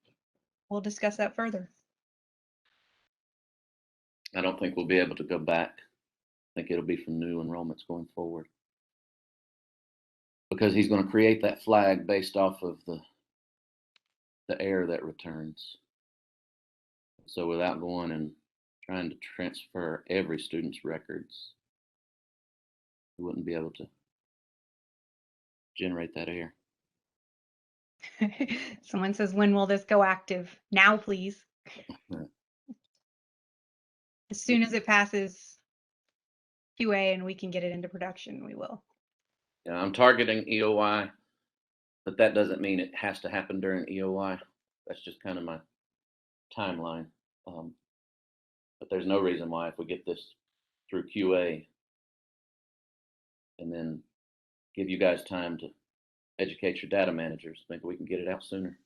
we'll discuss that further. I don't think we'll be able to go back. I think it'll be from new enrollments going forward. Because he's going to create that flag based off of the error that returns. So without going and trying to transfer every student's records, we wouldn't be able to generate that error. Someone says, when will this go active? Now, please. Right. As soon as it passes QA and we can get it into production, we will. Yeah, I'm targeting EOI, but that doesn't mean it has to happen during EOI. That's just kind of my timeline. But there's no reason why if we get this through QA and then give you guys time to educate your data managers, maybe we can get it out sooner.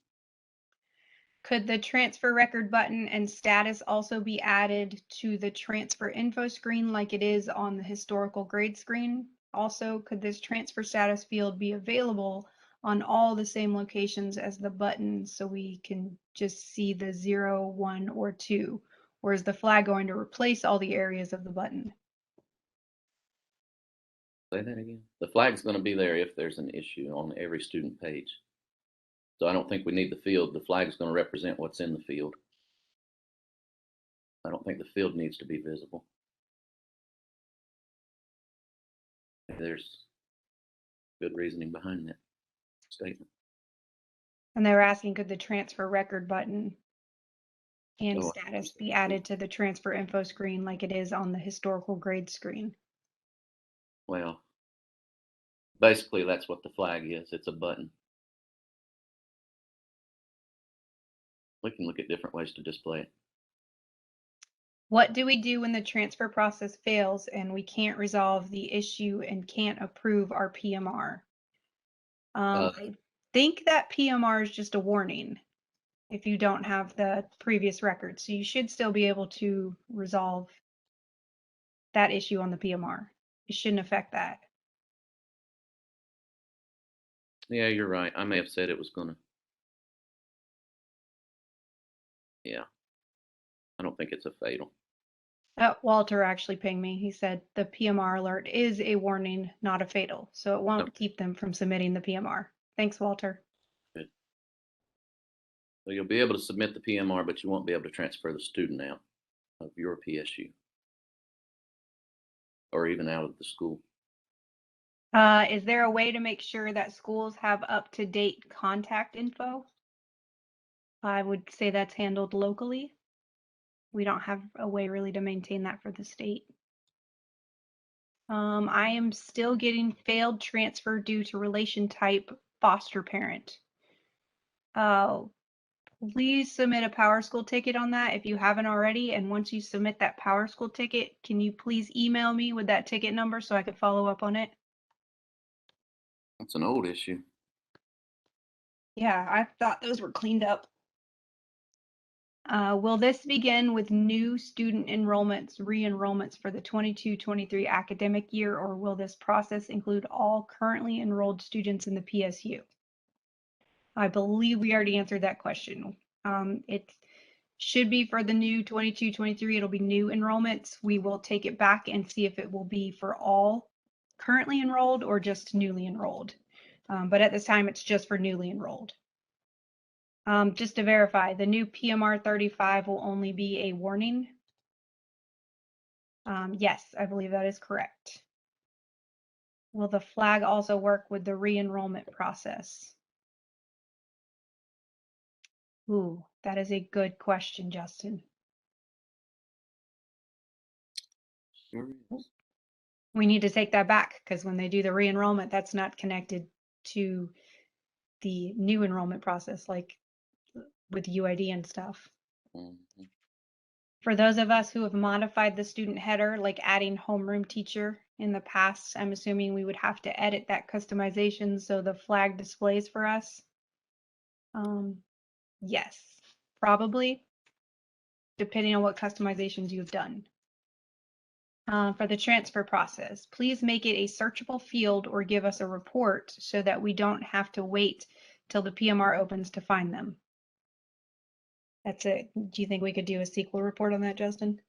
Could the transfer record button and status also be added to the transfer info screen like it is on the historical grade screen? Also, could this transfer status field be available on all the same locations as the button so we can just see the 0, 1, or 2? Or is the flag going to replace all the areas of the button? Say that again. The flag's going to be there if there's an issue on every student page. So I don't think we need the field. The flag is going to represent what's in the field. I don't think the field needs to be visible. There's good reasoning behind that statement. And they were asking, could the transfer record button and Oh, status be added to the transfer info screen like it is on the historical grade screen? Well, basically that's what the flag is. It's a button. We can look at different ways to display it. What do we do when the transfer process fails and we can't resolve the issue and can't approve our PMR? I think that PMR is just a warning if you don't have the previous record. So you should still be able to resolve that issue on the PMR. It shouldn't affect that. Yeah, you're right. I may have said it was going to. Yeah. I don't think it's a fatal. Walter actually pinged me. He said the PMR alert is a warning, not a fatal. So it won't keep them from submitting the PMR. Thanks, Walter. Good. So you'll be able to submit the PMR, but you won't be able to transfer the student out of your PSU or even out of the school. Is there a way to make sure that schools have up-to-date contact info? I would say that's handled locally. We don't have a way really to maintain that for the state. I am still getting failed transfer due to relation type foster parent. Please submit a PowerSchool ticket on that if you haven't already. And once you submit that PowerSchool ticket, can you please email me with that ticket number so I could follow up on it? That's an old issue. Yeah, I thought those were cleaned up. Will this begin with new student enrollments, re-enrollments for the 22-23 academic year, or will this process include all currently enrolled students in the PSU? I believe we already answered that question. It should be for the new 22-23, it'll be new enrollments. We will take it back and see if it will be for all currently enrolled or just newly enrolled. But at this time, it's just for newly enrolled. Just to verify, the new PMR 35 will only be a warning. Yes, I believe that is correct. Will the flag also work with the re-enrollment process? Ooh, that is a good question, Justin. Sure is. we need to take that back because when they do the re-enrollment, that's not connected to the new enrollment process, like with UID and stuff. Mhm. For those of us who have modified the student header, like adding homeroom teacher in the past, I'm assuming we would have to edit that customization so the flag displays for us. Yes, probably, depending on what customizations you've done. For the transfer process, please make it a searchable field or give us a report so that we don't have to wait till the PMR opens to find them. That's it. Do you think we could do a SQL report on that, Justin?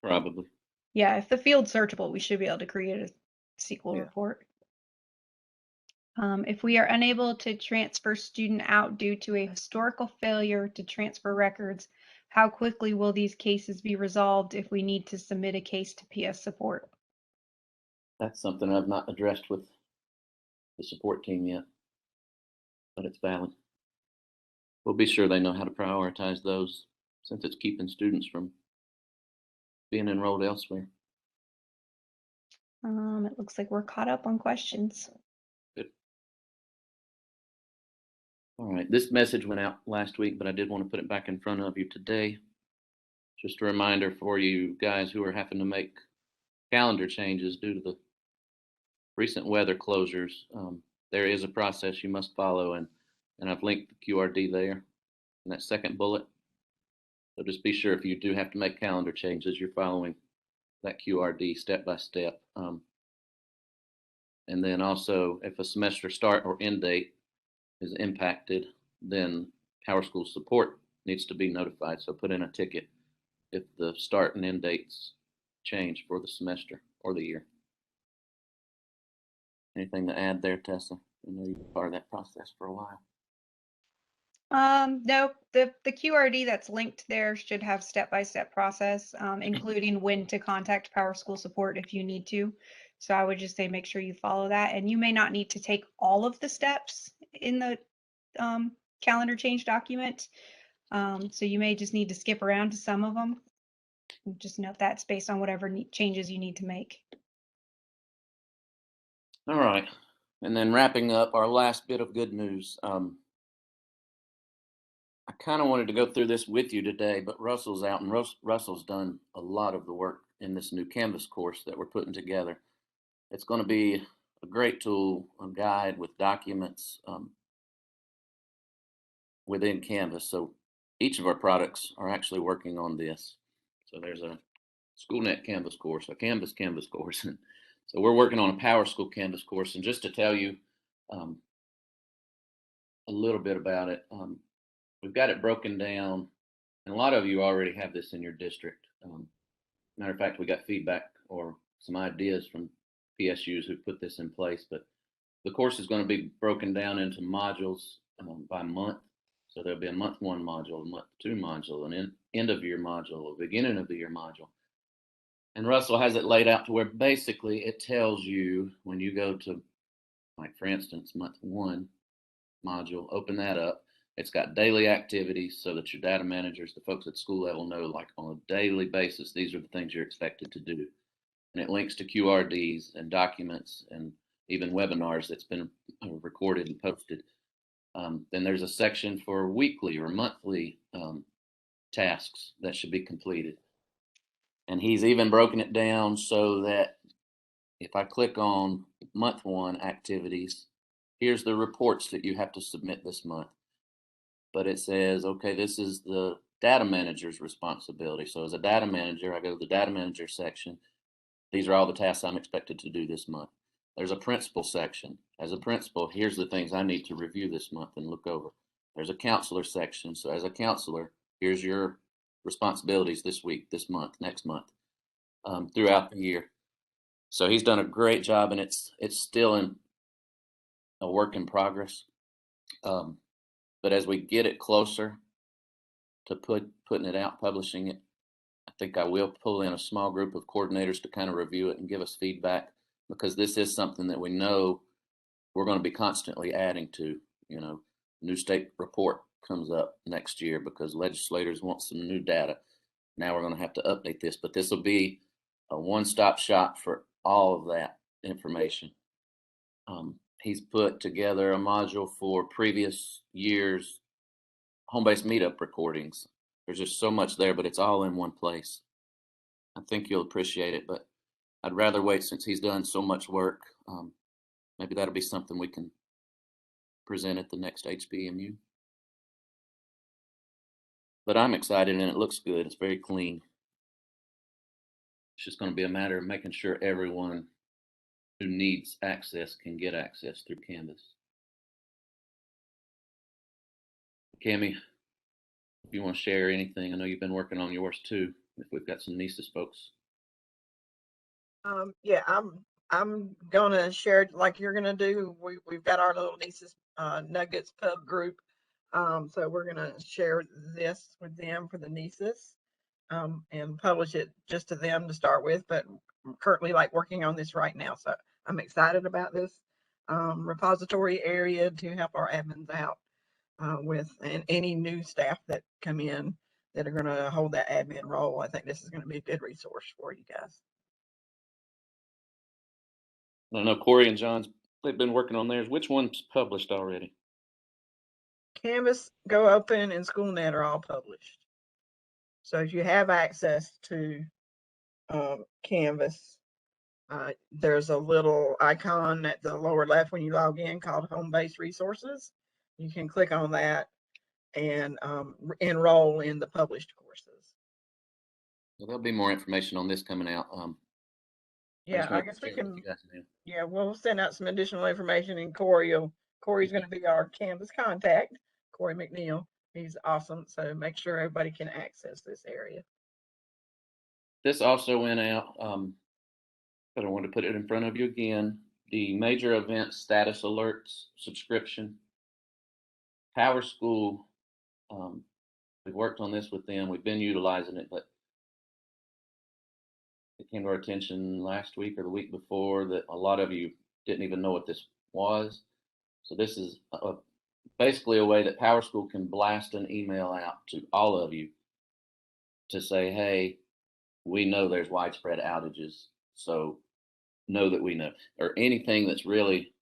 Probably. Yeah, if the field's searchable, we should be able to create a SQL Yeah. report. If we are unable to transfer student out due to a historical failure to transfer records, how quickly will these cases be resolved if we need to submit a case to PS support? That's something I've not addressed with the support team yet, but it's valid. We'll be sure they know how to prioritize those since it's keeping students from being enrolled elsewhere. It looks like we're caught up on questions. Good. All right, this message went out last week, but I did want to put it back in front of you today. Just a reminder for you guys who are having to make calendar changes due to the recent weather closures. There is a process you must follow, and I've linked the QRD there in that second bullet. So just be sure if you do have to make calendar changes, you're following that QRD step by step. And then also, if a semester start or end date is impacted, then PowerSchool support needs to be notified. So put in a ticket if the start and end dates change for the semester or the year. Anything to add there, Tessa? I know you've been part of that process for a while. No, the QRD that's linked there should have step-by-step process, including when to contact PowerSchool support if you need to. So I would just say make sure you follow that, and you may not need to take all of the steps in the calendar change document. So you may just need to skip around to some of them. Just note that's based on whatever changes you need to make. All right. And then wrapping up our last bit of good news. I kind of wanted to go through this with you today, but Russell's out, and Russell's done a lot of the work in this new Canvas course that we're putting together. It's going to be a great tool, a guide with documents within Canvas. So each of our products are actually working on this. So there's a SchoolNet Canvas course, a Canvas course. And so we're working on a PowerSchool Canvas course. And just to tell you a little bit about it, we've got it broken down, and a lot of you already have this in your district. Matter of fact, we got feedback or some ideas from PSUs who put this in place, but the course is going to be broken down into modules by month. So there'll be a month 1 module, a month 2 module, an end of year module, a beginning of the year module. And Russell has it laid out to where basically it tells you when you go to, like for instance, month 1 module, open that up. It's got daily activities so that your data managers, the folks at school level, know like on a daily basis, these are the things you're expected to do. And it links to QRDs and documents and even webinars that's been recorded and posted. Then there's a section for weekly or monthly tasks that should be completed. And he's even broken it down so that if I click on month 1 activities, here's the reports that you have to submit this month. But it says, okay, this is the data manager's responsibility. So as a data manager, I go to the data manager section. These are all the tasks I'm expected to do this month. There's a principal section. As a principal, here's the things I need to review this month and look over. There's a counselor section. So as a counselor, here's your responsibilities this week, this month, next month, throughout the year. So he's done a great job, and it's still in a work in progress. But as we get it closer to putting it out, publishing it, I think I will pull in a small group of coordinators to kind of review it and give us feedback, because this is something that we know we're going to be constantly adding to. You know, new state report comes up next year because legislators want some new data. Now we're going to have to update this, but this will be a one-stop shop for all of that information. He's put together a module for previous years' home-based meetup recordings. There's just so much there, but it's all in one place. I think you'll appreciate it, but I'd rather wait since he's done so much work. Maybe that'll be something we can present at the next HBMU. But I'm excited and it looks good. It's very clean. It's just going to be a matter of making sure everyone who needs access can get access through Canvas. Cammie, if you want to share anything, I know you've been working on yours too. If we've got some Nisus folks. Yeah, I'm gonna share it like you're gonna do. We've got our little Nisus Nuggets pub group. So we're gonna share this with them for the Nisus and publish it just to them to start with. But I'm currently like working on this right now, so I'm excited about this repository area to help our admins out with and any new staff that come in that are gonna hold that admin role. I think this is gonna be a good resource for you guys. I know Corey and John's, they've been working on theirs. Which one's published already? Canvas, Go Open, and SchoolNet are all published. So if you have access to Canvas, there's a little icon at the lower left when you log in called Home-Based Resources. You can click on that and enroll in the published courses. Well, there'll be more information on this coming out. Yeah, I guess we can. Yeah, we'll send out some additional information, and Corey's going to be our Canvas contact. Corey McNeil, he's awesome. So make sure everybody can access this area. This also went out, but I want to put it in front of you again. The major event status alerts subscription. PowerSchool, we've worked on this with them. We've been utilizing it, but it came to our attention last week or the week before that a lot of you didn't even know what this was. So this is basically a way that PowerSchool can blast an email out to all of you to say, hey, we know there's widespread outages, so know that we know, or anything that's really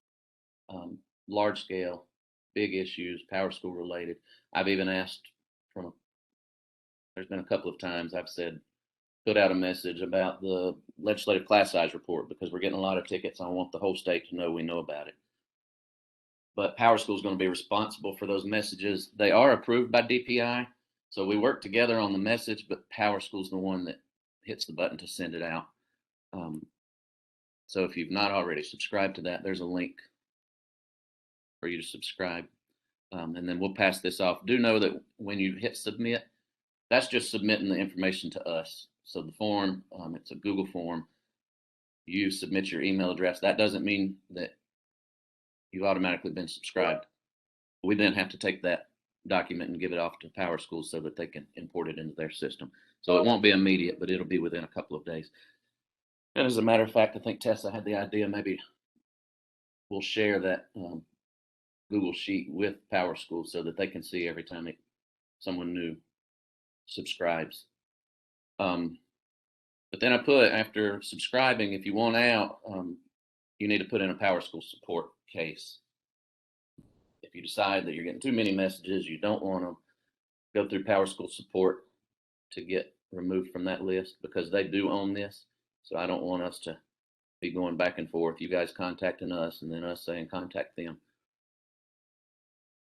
large scale, big issues, PowerSchool related. I've even asked there's been a couple of times I've said, put out a message about the legislative class size report because we're getting a lot of tickets. I want the whole state to know we know about it. But PowerSchool is going to be responsible for those messages. They are approved by DPI, so we work together on the message, but PowerSchool is the one that hits the button to send it out. So if you've not already subscribed to that, there's a link for you to subscribe. And then we'll pass this off. Do know that when you hit submit, that's just submitting the information to us. So the form, it's a Google form. You submit your email address. That doesn't mean that you've automatically been subscribed. We then have to take that document and give it off to PowerSchool so that they can import it into their system. So it won't be immediate, but it'll be within a couple of days. And as a matter of fact, I think Tessa had the idea maybe we'll share that Google Sheet with PowerSchool so that they can see every time someone new subscribes. But then I put, after subscribing, if you want out, you need to put in a PowerSchool support case. If you decide that you're getting too many messages, you don't want to go through PowerSchool support to get removed from that list because they do own this. So I don't want us to be going back and forth, you guys contacting us and then us saying contact them.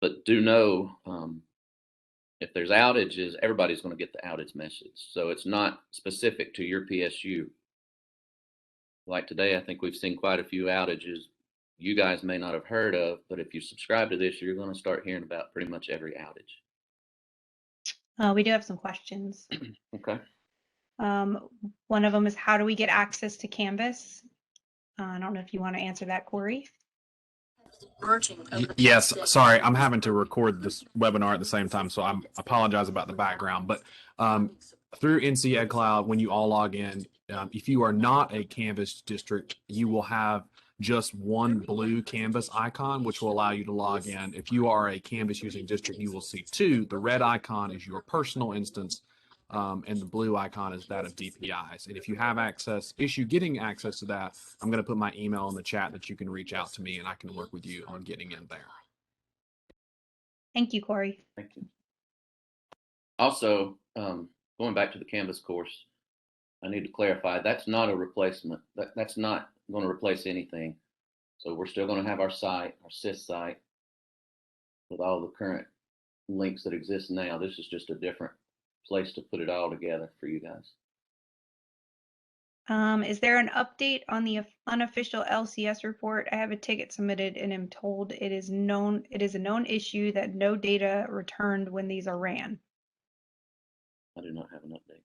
But do know if there's outages, everybody's going to get the outage message. So it's not specific to your PSU. Like today, I think we've seen quite a few outages you guys may not have heard of, but if you subscribe to this, you're going to start hearing about pretty much every outage. We do have some questions. Okay. One of them is, how do we get access to Canvas? I don't know if you want to answer that, Corey. Yes, sorry, I'm having to record this webinar at the same time, so I apologize about the background. But through NC Ed Cloud, when you all log in, if you are not a Canvas district, you will have just one blue Canvas icon, which will allow you to log in. If you are a Canvas using district, you will see two. The red icon is your personal instance. and the blue icon is that of DPIs. And if you have issue getting access to that, I'm going to put my email in the chat that you can reach out to me and I can work with you on getting in there. Thank you, Corey. Thank you. Also, going back to the Canvas course, I need to clarify that's not a replacement. That's not going to replace anything. So we're still going to have our site, our SIS site, with all the current links that exist now. This is just a different place to put it all together for you guys. Is there an update on the unofficial LCS report? I have a ticket submitted and am told it is a known issue that no data returned when these are ran. I do not have an update.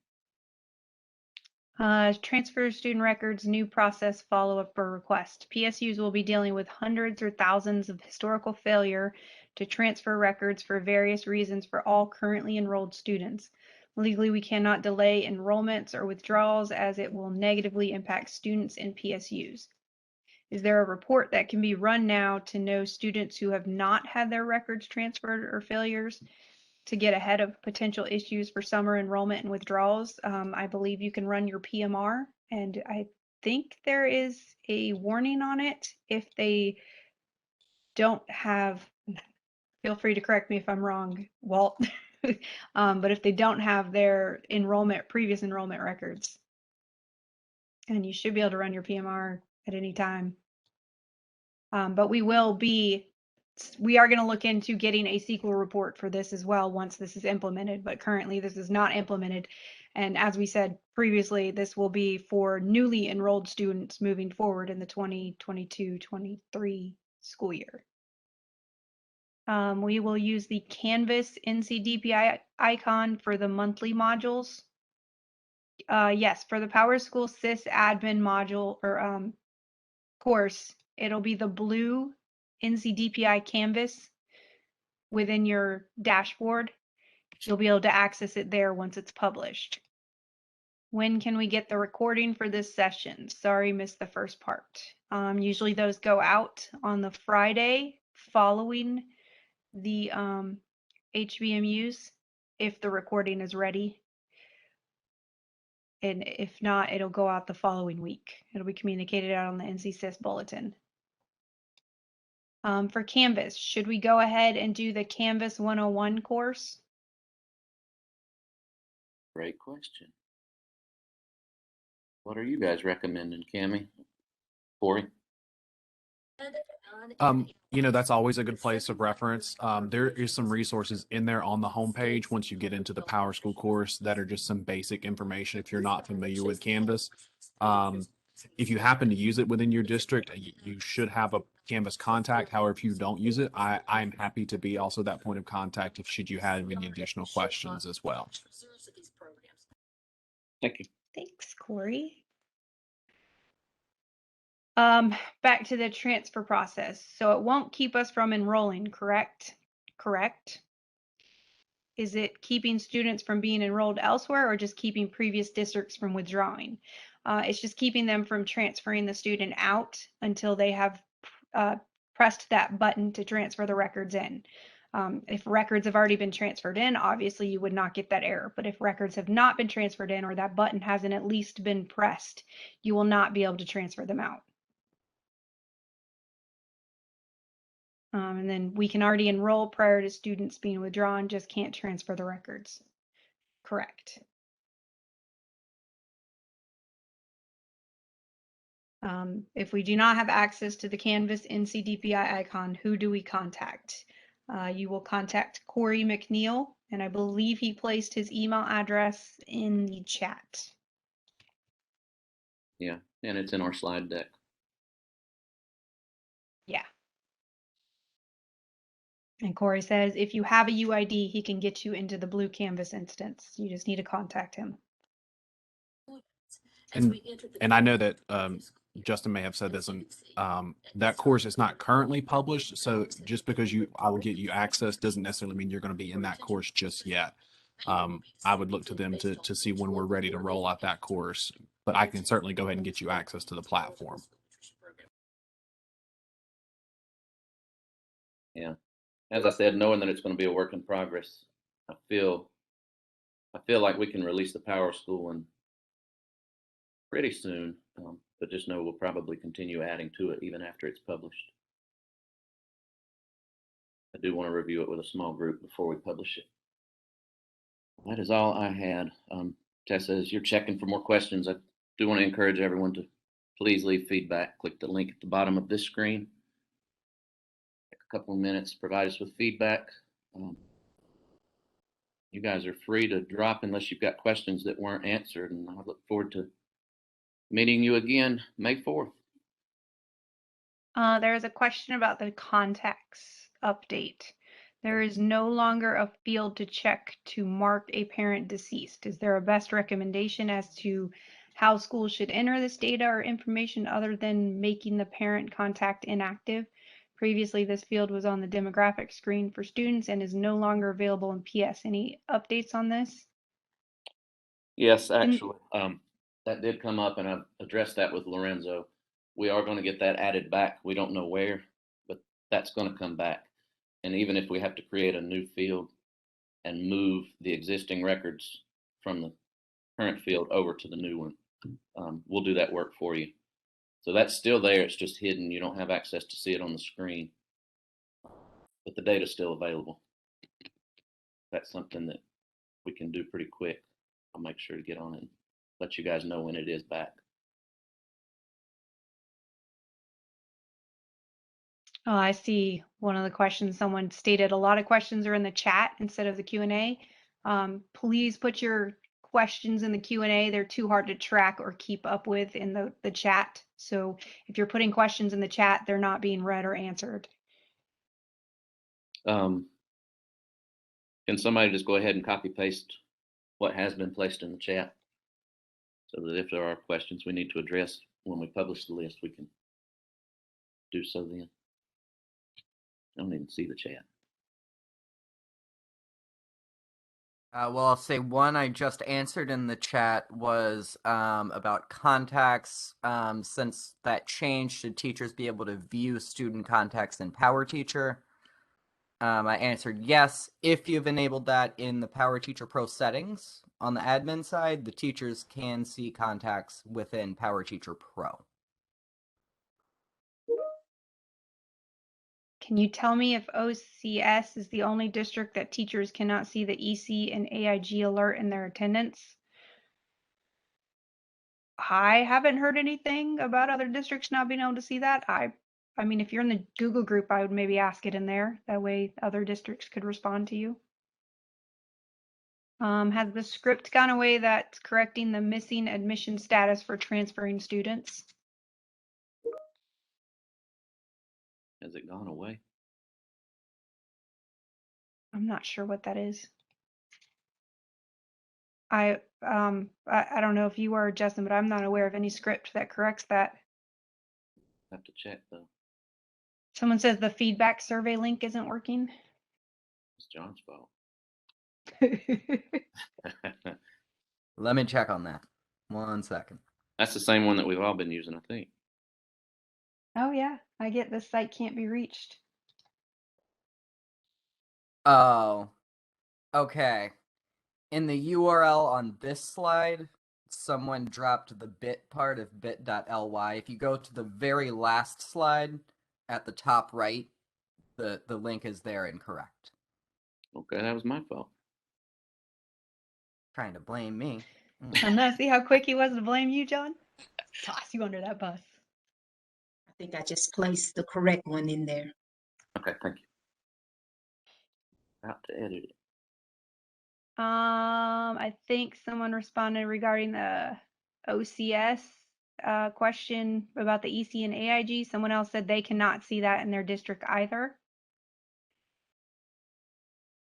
Transfer student records, new process follow-up for request. PSUs will be dealing with hundreds or thousands of historical failure to transfer records for various reasons for all currently enrolled students. Legally, we cannot delay enrollments or withdrawals as it will negatively impact students and PSUs. Is there a report that can be run now to know students who have not had their records transferred or failures to get ahead of potential issues for summer enrollment and withdrawals? I believe you can run your PMR, and I think there is a warning on it if they don't have, feel free to correct me if I'm wrong, Walt, but if they don't have their previous enrollment records, and you should be able to run your PMR at any time. But we are going to look into getting a SQL report for this as well once this is implemented, but currently this is not implemented. And as we said previously, this will be for newly enrolled students moving forward in the 2022-23 school year. We will use the Canvas NCDPI icon for the monthly modules. Yes, for the PowerSchool SIS admin module or course, it'll be the blue NCDPI canvas within your dashboard. You'll be able to access it there once it's published. When can we get the recording for this session? Sorry, missed the first part. Usually those go out on the Friday following the HBMUs if the recording is ready. And if not, it'll go out the following week. It'll be communicated out on the NC-SIS bulletin. For Canvas, should we go ahead and do the Canvas 101 course? Great question. What are you guys recommending, Cammie? Corey? That's always a good place of reference. There is some resources in there on the homepage once you get into the PowerSchool course that are just some basic information if you're not familiar with Canvas. If you happen to use it within your district, you should have a Canvas contact. However, if you don't use it, I'm happy to be also that point of contact if should you have any additional questions as well. Thank you. Thanks, Corey. Back to the transfer process. So it won't keep us from enrolling, correct? Correct. Is it keeping students from being enrolled elsewhere or just keeping previous districts from withdrawing? It's just keeping them from transferring the student out until they have pressed that button to transfer the records in. If records have already been transferred in, obviously you would not get that error. But if records have not been transferred in or that button hasn't at least been pressed, you will not be able to transfer them out. And then we can already enroll prior to students being withdrawn, just can't transfer the records. Correct. If we do not have access to the Canvas NCDPI icon, who do we contact? You will contact Corey McNeil, and I believe he placed his email address in the chat. Yeah, and it's in our slide deck. Yeah. And Corey says, if you have a UID, he can get you into the blue Canvas instance. You just need to contact him. And I know that Justin may have said this, and that course is not currently published. So just because I will get you access doesn't necessarily mean you're going to be in that course just yet. I would look to them to see when we're ready to roll out that course, but I can certainly go ahead and get you access to the platform. Yeah. As I said, knowing that it's going to be a work in progress, I feel I feel like we can release the PowerSchool in pretty soon, but just know we'll probably continue adding to it even after it's published. I do want to review it with a small group before we publish it. That is all I had. Tessa, as you're checking for more questions, I do want to encourage everyone to please leave feedback. Click the link at the bottom of this screen. Take a couple of minutes, provide us with feedback. You guys are free to drop unless you've got questions that weren't answered, and I look forward to meeting you again May 4th. There is a question about the contacts update. There is no longer a field to check to mark a parent deceased. Is there a best recommendation as to how schools should enter this data or information other than making the parent contact inactive? Previously, this field was on the demographic screen for students and is no longer available in PS. Any updates on this? Yes, actually, that did come up, and I've addressed that with Lorenzo. We are going to get that added back. We don't know where, but that's going to come back. And even if we have to create a new field and move the existing records from the current field over to the new one, we'll do that work for you. So that's still there. It's just hidden. You don't have access to see it on the screen, but the data's still available. That's something that we can do pretty quick. I'll make sure to get on it and let you guys know when it is back. Oh, I see one of the questions someone stated. A lot of questions are in the chat instead of the Q&A. Please put your questions in the Q&A. They're too hard to track or keep up with in the chat. So if you're putting questions in the chat, they're not being read or answered. Can somebody just go ahead and copy paste what has been placed in the chat so that if there are questions we need to address when we publish the list, we can do so then. I don't even see the chat. Well, I'll say one I just answered in the chat was about contacts. Since that change, should teachers be able to view student contacts in PowerTeacher? I answered yes. If you've enabled that in the PowerTeacher Pro settings on the admin side, the teachers can see contacts within PowerTeacher Pro. Can you tell me if OCS is the only district that teachers cannot see the EC and AIG alert in their attendance? I haven't heard anything about other districts not being able to see that. I mean, if you're in the Google group, I would maybe ask it in there. That way other districts could respond to you. Has the script gone away that's correcting the missing admission status for transferring students? Has it gone away? I'm not sure what that is. I don't know if you are, Justin, but I'm not aware of any script that corrects that. Have to check though. Someone says the feedback survey link isn't working. It's John's fault. Let me check on that. 1 second. That's the same one that we've all been using, I think. Oh yeah, I get this site can't be reached. Oh, okay. In the URL on this slide, someone dropped the bit part of bit.ly. If you go to the very last slide at the top right, the link is there incorrect. Okay, that was my fault. Trying to blame me. And let's see how quick he was to blame you, John. Toss you under that bus. I think I just placed the correct one in there. Okay, thank you. About to edit it. I think someone responded regarding the OCS question about the EC and AIG. Someone else said they cannot see that in their district either.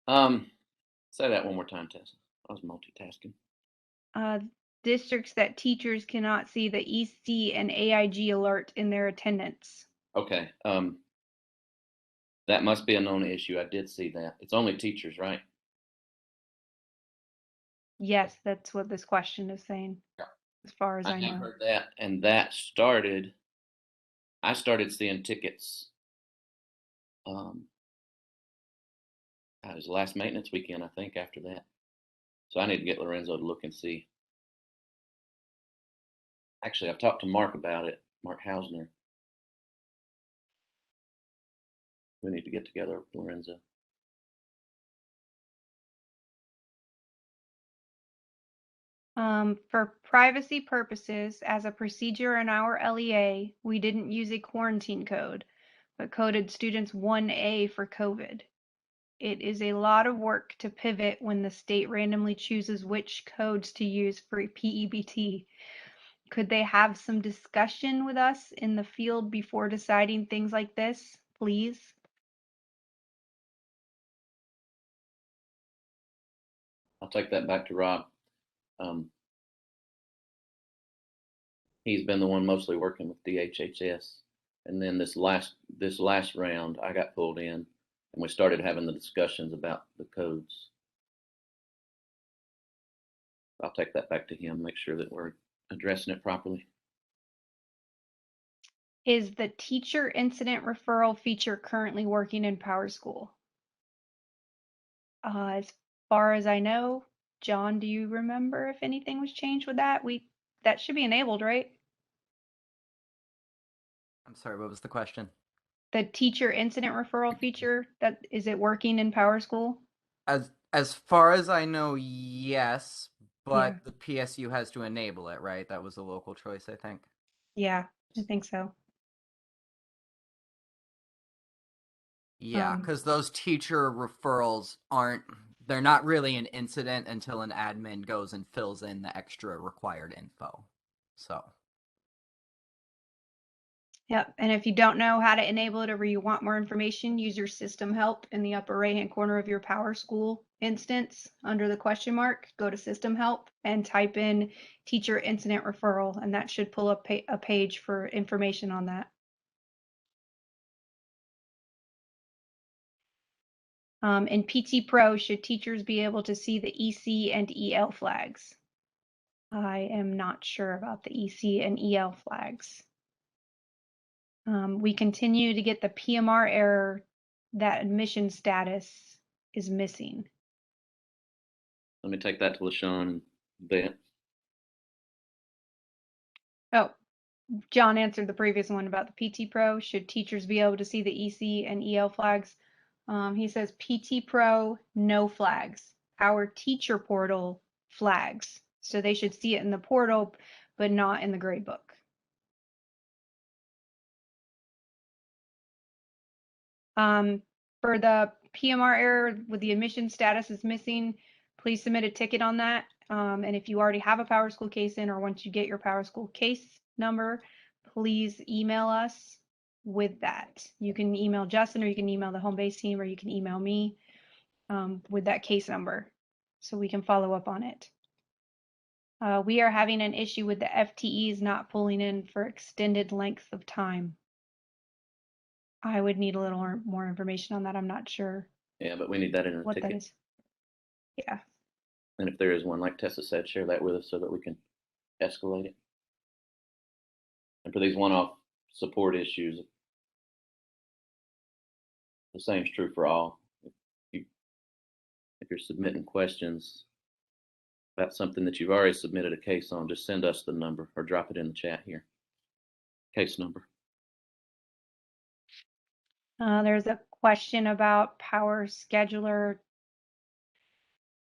Say that one more time, Tessa. I was multitasking. Districts that teachers cannot see the EC and AIG alert in their attendance. Okay. That must be a known issue. I did see that. It's only teachers, right? Yes, that's what this question is saying. Yeah. As far as I have know. heard that, and that started. I started seeing tickets. It was last maintenance weekend, I think. After that, So I need to get Lorenzo to look and see. Actually, I've talked to Mark about it, Mark Hausner. We need to get together with Lorenzo. For privacy purposes, as a procedure in our LEA, we didn't use a quarantine code, but coded students 1A for COVID. It is a lot of work to pivot when the state randomly chooses which codes to use for PEBT. Could they have some discussion with us in the field before deciding things like this, please? I'll take that back to Rob. He's been the one mostly working with DHHS. And then this last round, I got pulled in and we started having the discussions about the codes. I'll take that back to him, make sure that we're addressing it properly. Is the teacher incident referral feature currently working in PowerSchool? As far as I know, John, do you remember if anything was changed with that? That should be enabled, right? I'm sorry, what was the question? The teacher incident referral feature, is it working in PowerSchool? As far as I know, yes, but Yeah. the PSU has to enable it, right? That was a local choice, I think. Yeah, I think so. Yeah, because those teacher referrals they're not really an incident until an admin goes and fills in the extra required info. So. Yep, and if you don't know how to enable it or you want more information, use your system help in the upper right-hand corner of your PowerSchool instance under the question mark. Go to system help and type in teacher incident referral, and that should pull up a page for information on that. In PT Pro, should teachers be able to see the EC and EL flags? I am not sure about the EC and EL flags. We continue to get the PMR error that admission status is missing. Let me take that to LaShawn and Ben. Oh, John answered the previous one about the PT Pro. Should teachers be able to see the EC and EL flags? He says PT Pro, no flags. Our teacher portal flags. So they should see it in the portal, but not in the grade book. For the PMR error with the admission status is missing, please submit a ticket on that. And if you already have a PowerSchool case in, or once you get your PowerSchool case number, please email us with that. You can email Justin, or you can email the home base team, or you can email me with that case number so we can follow up on it. We are having an issue with the FTEs not pulling in for extended lengths of time. I would need a little more information on that. I'm not sure Yeah, but we need that in a what that ticket. is. Yeah. And if there is one, like Tessa said, share that with us so that we can escalate it. And for these one-off support issues, the same is true for all. If you're submitting questions about something that you've already submitted a case on, just send us the number or drop it in the chat here. Case number. There's a question about PowerScheduler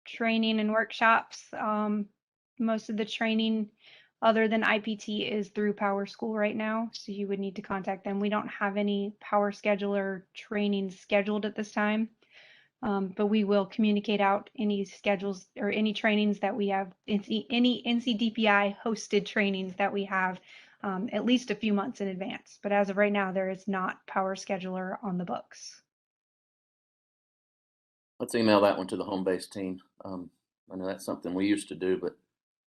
training and workshops. Most of the training other than IPT is through PowerSchool right now, so you would need to contact them. We don't have any PowerScheduler training scheduled at this time, but we will communicate out any schedules or any trainings that we have, any NCDPI hosted trainings that we have at least a few months in advance. But as of right now, there is not PowerScheduler on the books. Let's email that one to the home base team. I know that's something we used to do, but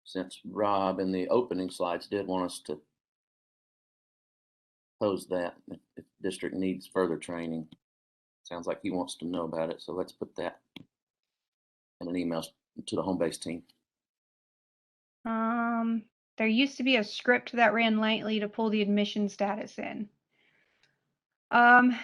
since Rob in the opening slides did want us to pose that, if the district needs further training, sounds like he wants to know about it. So let's put that in an email to the home base team. There used to be a script that ran nightly to pull the admission status in. I'm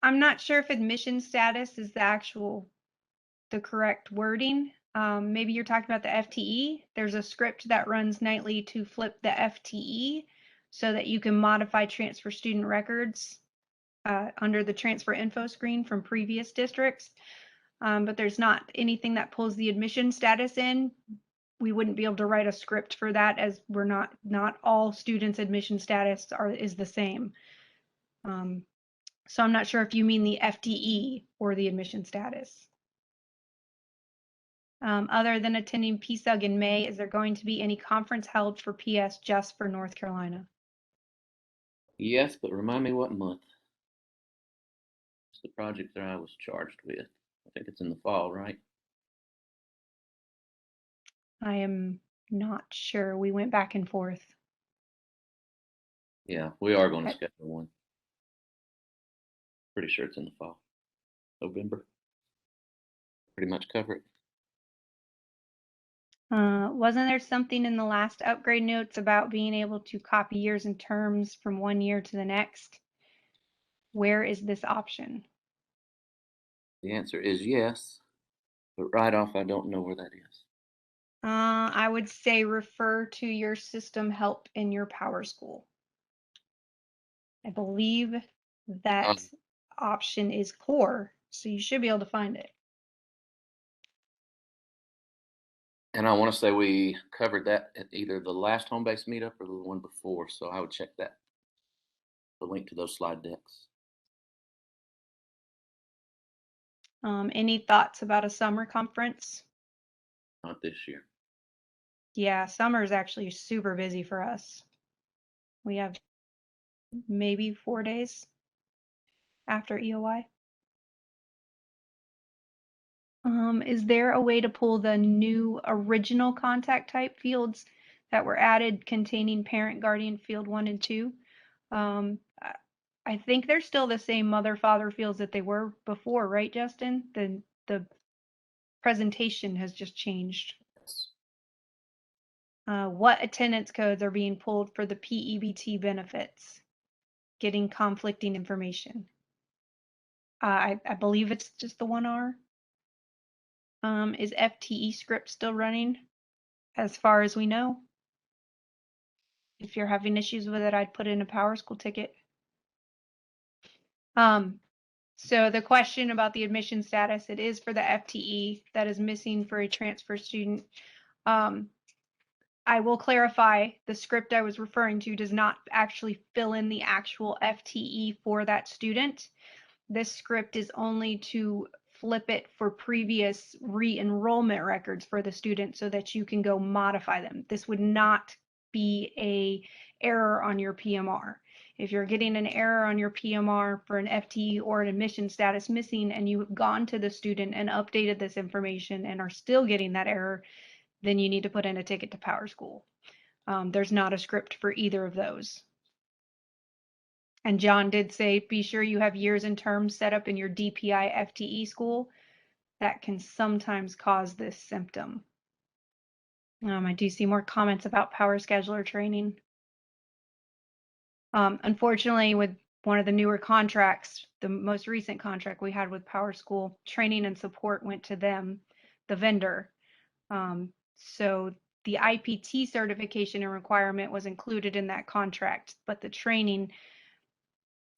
not sure if admission status is the correct wording. Maybe you're talking about the FTE. There's a script that runs nightly to flip the FTE so that you can modify transfer student records under the transfer info screen from previous districts. But there's not anything that pulls the admission status in. We wouldn't be able to write a script for that, as we're not all students' admission status is the same. So I'm not sure if you mean the FTE or the admission status. Other than attending PSUG in May, is there going to be any conference held for PS just for North Carolina? Yes, but remind me what month? It's the project that I was charged with. I think it's in the fall, right? I am not sure. We went back and forth. Yeah, we are going to Okay. schedule one. Pretty sure it's in the fall. November. Pretty much cover it. Wasn't there something in the last upgrade notes about being able to copy years and terms from one year to the next? Where is this option? The answer is yes, but right off, I don't know where that is. I would say refer to your system help in your PowerSchool. I believe that option is core, so you should be able to find it. And I want to say we covered that at either the last home-based meetup or the one before, so I would check that. The link to those slide decks. Any thoughts about a summer conference? Not this year. Yeah, summer is actually super busy for us. We have maybe 4 days after EOI. Is there a way to pull the new original contact type fields that were added containing parent guardian field 1 and 2? I think they're still the same mother father fields that they were before, right, Justin? The presentation has just changed. Yes. What attendance codes are being pulled for the PEBT benefits? Getting conflicting information. I believe it's just the 1R. Is FTE script still running? As far as we know. If you're having issues with it, I'd put in a PowerSchool ticket. So the question about the admission status, it is for the FTE that is missing for a transfer student. I will clarify, the script I was referring to does not actually fill in the actual FTE for that student. This script is only to flip it for previous re-enrollment records for the student so that you can go modify them. This would not be a error on your PMR. If you're getting an error on your PMR for an FTE or an admission status missing and you have gone to the student and updated this information and are still getting that error, then you need to put in a ticket to PowerSchool. There's not a script for either of those. And John did say, be sure you have years and terms set up in your DPI FTE school. That can sometimes cause this symptom. I do see more comments about Power Scheduler training. Unfortunately, with one of the newer contracts, the most recent contract we had with PowerSchool, training and support went to them, the vendor. So the IPT certification and requirement was included in that contract, but the training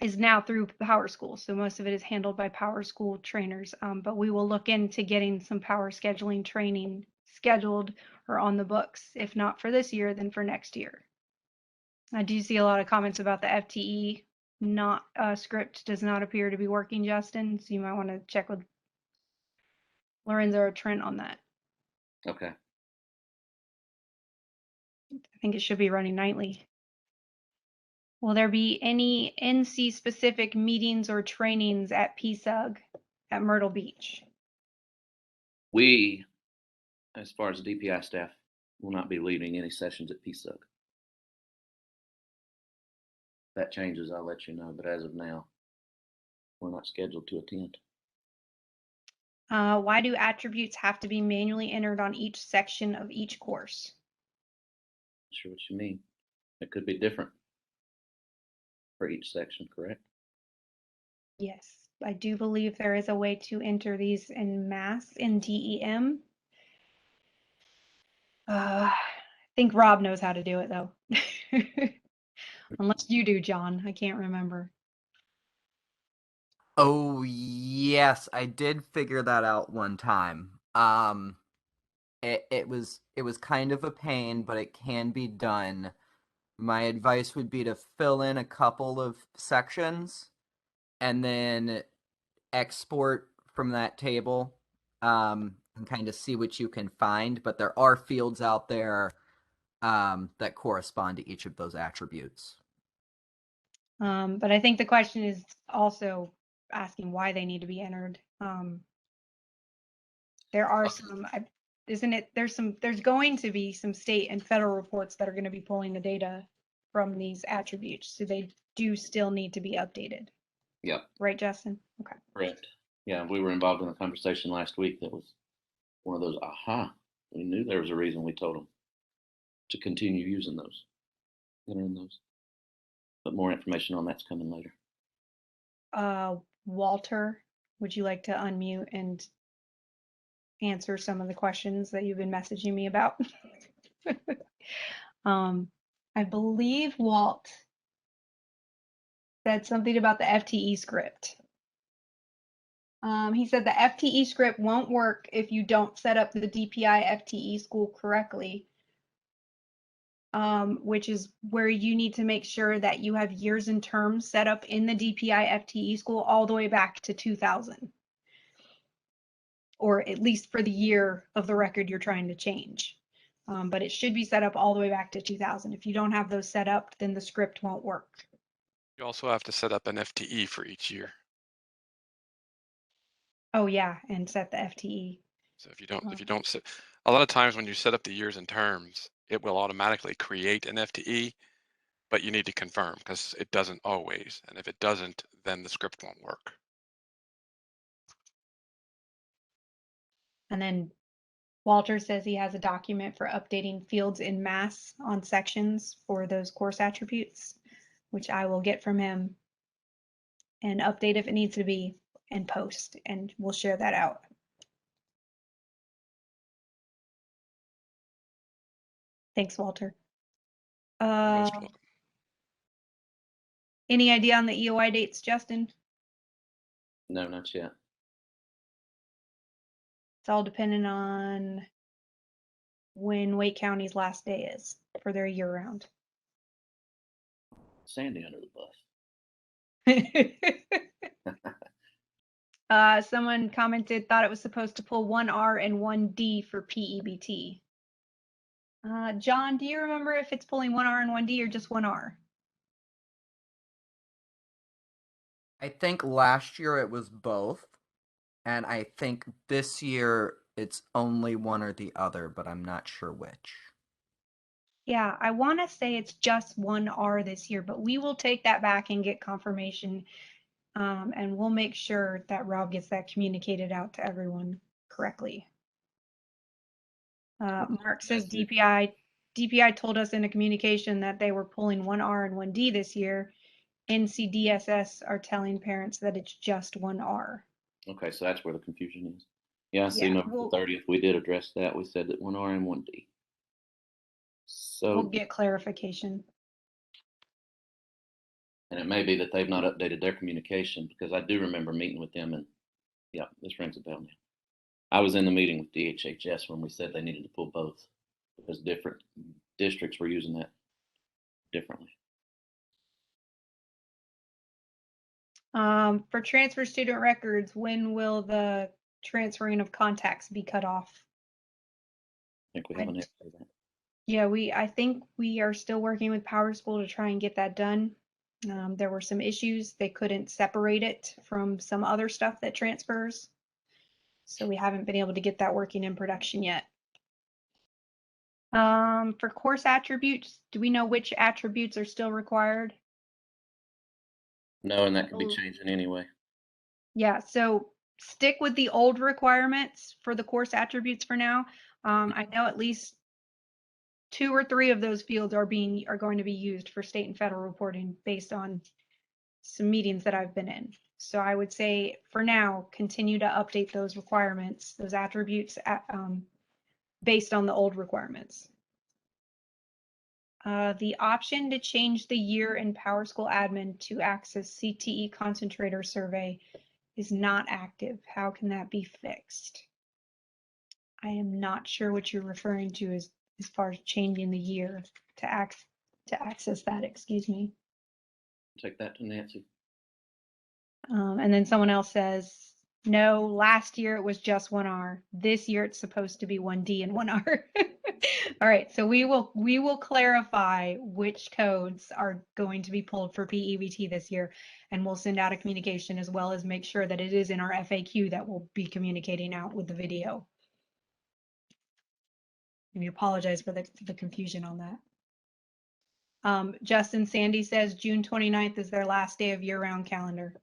is now through PowerSchool. So most of it is handled by PowerSchool trainers, but we will look into getting some power scheduling training scheduled or on the books. If not for this year, then for next year. I do see a lot of comments about the FTE script does not appear to be working, Justin. So you might want to check with Lorenzo or Trent on that. Okay. I think it should be running nightly. Will there be any NC specific meetings or trainings at PSUG at Myrtle Beach? We, as far as DPI staff, will not be leading any sessions at PSUG. If that changes, I'll let you know. But as of now, we're not scheduled to attend. Why do attributes have to be manually entered on each section of each course? Not sure what you mean. It could be different for each section, correct? Yes, I do believe there is a way to enter these in mass in DEM. I think Rob knows how to do it though. Unless you do, John. I can't remember. Oh, yes, I did figure that out one time. It was kind of a pain, but it can be done. My advice would be to fill in a couple of sections and then export from that table, and kind of see what you can find. But there are fields out there that correspond to each of those attributes. But I think the question is also asking why they need to be entered. There are some, isn't it? There's going to be some state and federal reports that are going to be pulling the data from these attributes. So they do still need to be updated. Yep, Right, Justin? Okay. correct. Yeah, we were involved in a conversation last week that was one of those, aha, we knew there was a reason we told them to continue using those, entering those. But more information on that's coming later. Walter, would you like to unmute and answer some of the questions that you've been messaging me about? I believe Walt said something about the FTE script. He said the FTE script won't work if you don't set up the DPI FTE school correctly, which is where you need to make sure that you have years and terms set up in the DPI FTE school all the way back to 2000, or at least for the year of the record you're trying to change. But it should be set up all the way back to 2000. If you don't have those set up, then the script won't work. You also have to set up an FTE for each year. Oh yeah, and set the FTE. So if you don't set, a lot of times when you set up the years and terms, it will automatically create an FTE, but you need to confirm because it doesn't always. And if it doesn't, then the script won't work. And then Walter says he has a document for updating fields in mass on sections for those course attributes, which I will get from him and update if it needs to be and post, and we'll share that out. Thanks, Walter. Most welcome. Any idea on the EOI dates, Justin? No, not yet. It's all dependent on when Wake County's last day is for their year round. Sandy under the bus. Someone commented, thought it was supposed to pull 1R and 1D for PEBT. John, do you remember if it's pulling 1R and 1D or just 1R? I think last year it was both, and I think this year it's only one or the other, but I'm not sure which. Yeah, I want to say it's just 1R this year, but we will take that back and get confirmation, and we'll make sure that Rob gets that communicated out to everyone correctly. Mark says DPI told us in a communication that they were pulling 1R and 1D this year. NCDSS are telling parents that it's just 1R. Okay, so that's where the confusion is. Yeah, I see. Yeah, November 30th, we did address that. We said that 1R and 1D. So, we'll get clarification. and it may be that they've not updated their communication because I do remember meeting with them, and yeah, this rings a bell now. I was in the meeting with DHHS when we said they needed to pull both because different districts were using that differently. For transfer student records, when will the transferring of contacts be cut off? I think we have an answer to that. Yeah, I think we are still working with PowerSchool to try and get that done. There were some issues. They couldn't separate it from some other stuff that transfers. So we haven't been able to get that working in production yet. For course attributes, do we know which attributes are still required? No, and that could be changing anyway. Yeah, so stick with the old requirements for the course attributes for now. I know at least 2 or 3 of those fields are going to be used for state and federal reporting based on some meetings that I've been in. So I would say for now, continue to update those requirements, those attributes based on the old requirements. The option to change the year in PowerSchool admin to access CTE concentrator survey is not active. How can that be fixed? I am not sure what you're referring to as far as changing the year to access that, excuse me. Take that to Nancy. And then someone else says, no, last year it was just 1R. This year it's supposed to be 1D and 1R. All right, so we will clarify which codes are going to be pulled for PEBT this year, and we'll send out a communication as well as make sure that it is in our FAQ that we'll be communicating out with the video. And we apologize for the confusion on that. Justin Sandy says June 29th is their last day of year-round calendar.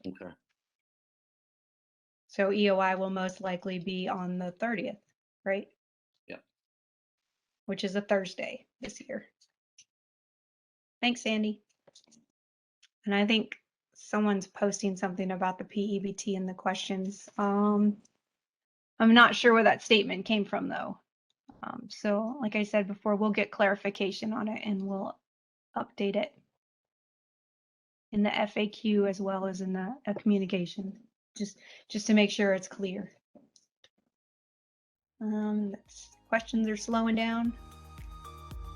Okay. So EOI will most likely be on the 30th, right? Yep. Which is a Thursday this year. Thanks, Sandy. And I think someone's posting something about the PEBT in the questions. I'm not sure where that statement came from though. So like I said before, we'll get clarification on it and we'll update it in the FAQ as well as in the communication, just to make sure it's clear. Questions are slowing down.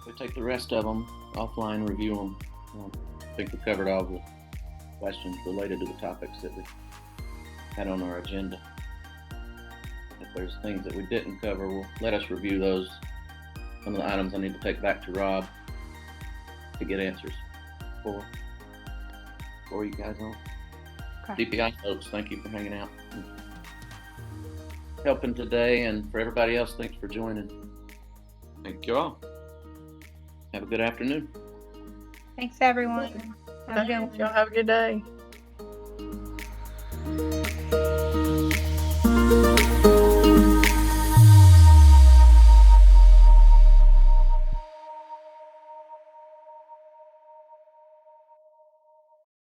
We take the rest of them offline, review them. I think we covered all the questions related to the topics that we had on our agenda. If there's things that we didn't cover, let us review those. Some of the items I need to take back to Rob to get answers for you guys on. Okay. DPI folks, thank you for hanging out and helping today, and for everybody else, thanks for joining. Thank you all. Have a good afternoon. Thanks everyone. Have a good one. Y'all have a good day.